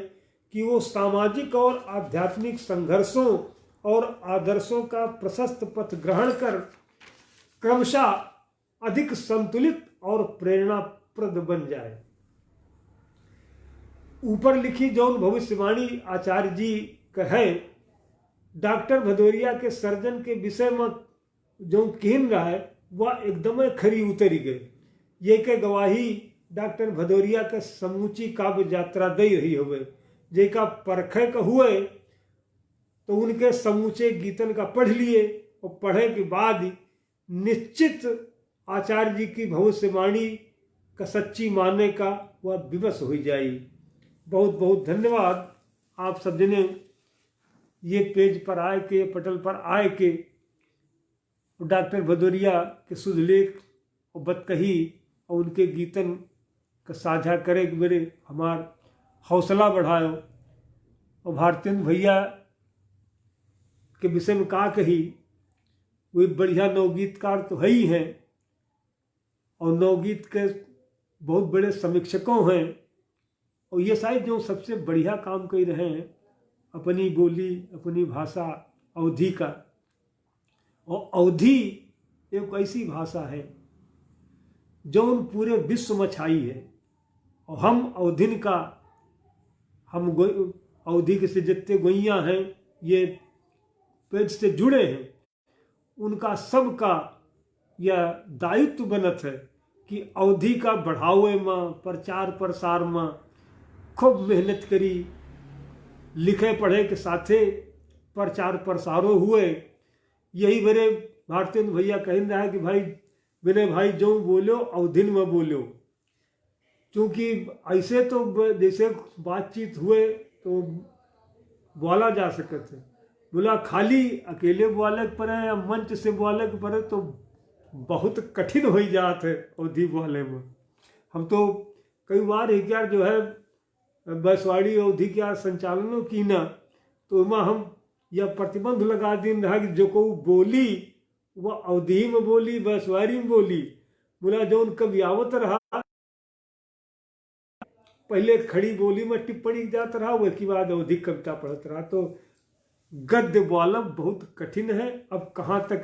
कि वो सामाजिक और आध्यात्मिक संघर्षों और आदर्शों का प्रशस्त पथ ग्रहण कर क्रमशः अधिक संतुलित और प्रेरणाप्रद बन जाए। ऊपर लिखी जौन भविष्यवाणी आचार्य जी कहे डॉक्टर भदौरिया के सर्जन के विषय में जो कहन रहा है वह एकदम खरी उतरी गई। ये के गवाही डॉक्टर भदौरिया के समूची काव्य यात्रा दे रही हुए, जेका परखे का हुए तो उनके समूचे गीतन का पढ़ लिए और पढ़े के बाद निश्चित आचार्य जी की भविष्यवाणी का सच्ची मानने का वह विवश हो जाए। बहुत बहुत धन्यवाद आप सब जने ये पेज पर आए के, पटल पर आए के डॉक्टर भदौरिया के शुद्ध लेख और बतकही और उनके गीतन का साझा करे कि मेरे हमार हौसला बढ़ायो। और भारतेंद्र भैया के विषय में का कही, वे बढ़िया नवगीतकार तो है ही हैं और नवगीत के बहुत बड़े समीक्षकों हैं और ये शायद जो सबसे बढ़िया काम कर रहे हैं अपनी बोली, अपनी भाषा अवधी का। और अवधी एक ऐसी भाषा है जो उन पूरे विश्व में छाई है और हम अवधिन का, हम अवधी के से जितने गोइयाँ हैं ये पेज से जुड़े हैं, उनका सबका यह दायित्व बनत है कि अवधि का बढ़ावे में, प्रचार प्रसार में खूब मेहनत करी। लिखे पढ़े के साथे प्रचार प्रसारो हुए। यही मेरे भारतेंद्र भैया कह रहा है कि भाई विनय भाई जो बोलो अवधिन में बोलो, क्योंकि ऐसे तो जैसे बातचीत हुए तो बोला जा सकते, बोला खाली अकेले बोले पर या मंच से बोले के पर तो बहुत कठिन हो जात है अवधि बोले में। हम तो कई बार एक यार जो है बैसवाड़ी अवधि के संचालनों की ना तो वहाँ हम यह प्रतिबंध लगा दिन रहा कि जो को बोली वह अवधि में बोली, बैसवाड़ी में बोली, बोला जौन कभी आवत रहा पहले खड़ी बोली में टिप्पणी जात रहा, उसके बाद अवधिक कविता पढ़त रहा। तो गद्य वालम बहुत कठिन है, अब कहाँ तक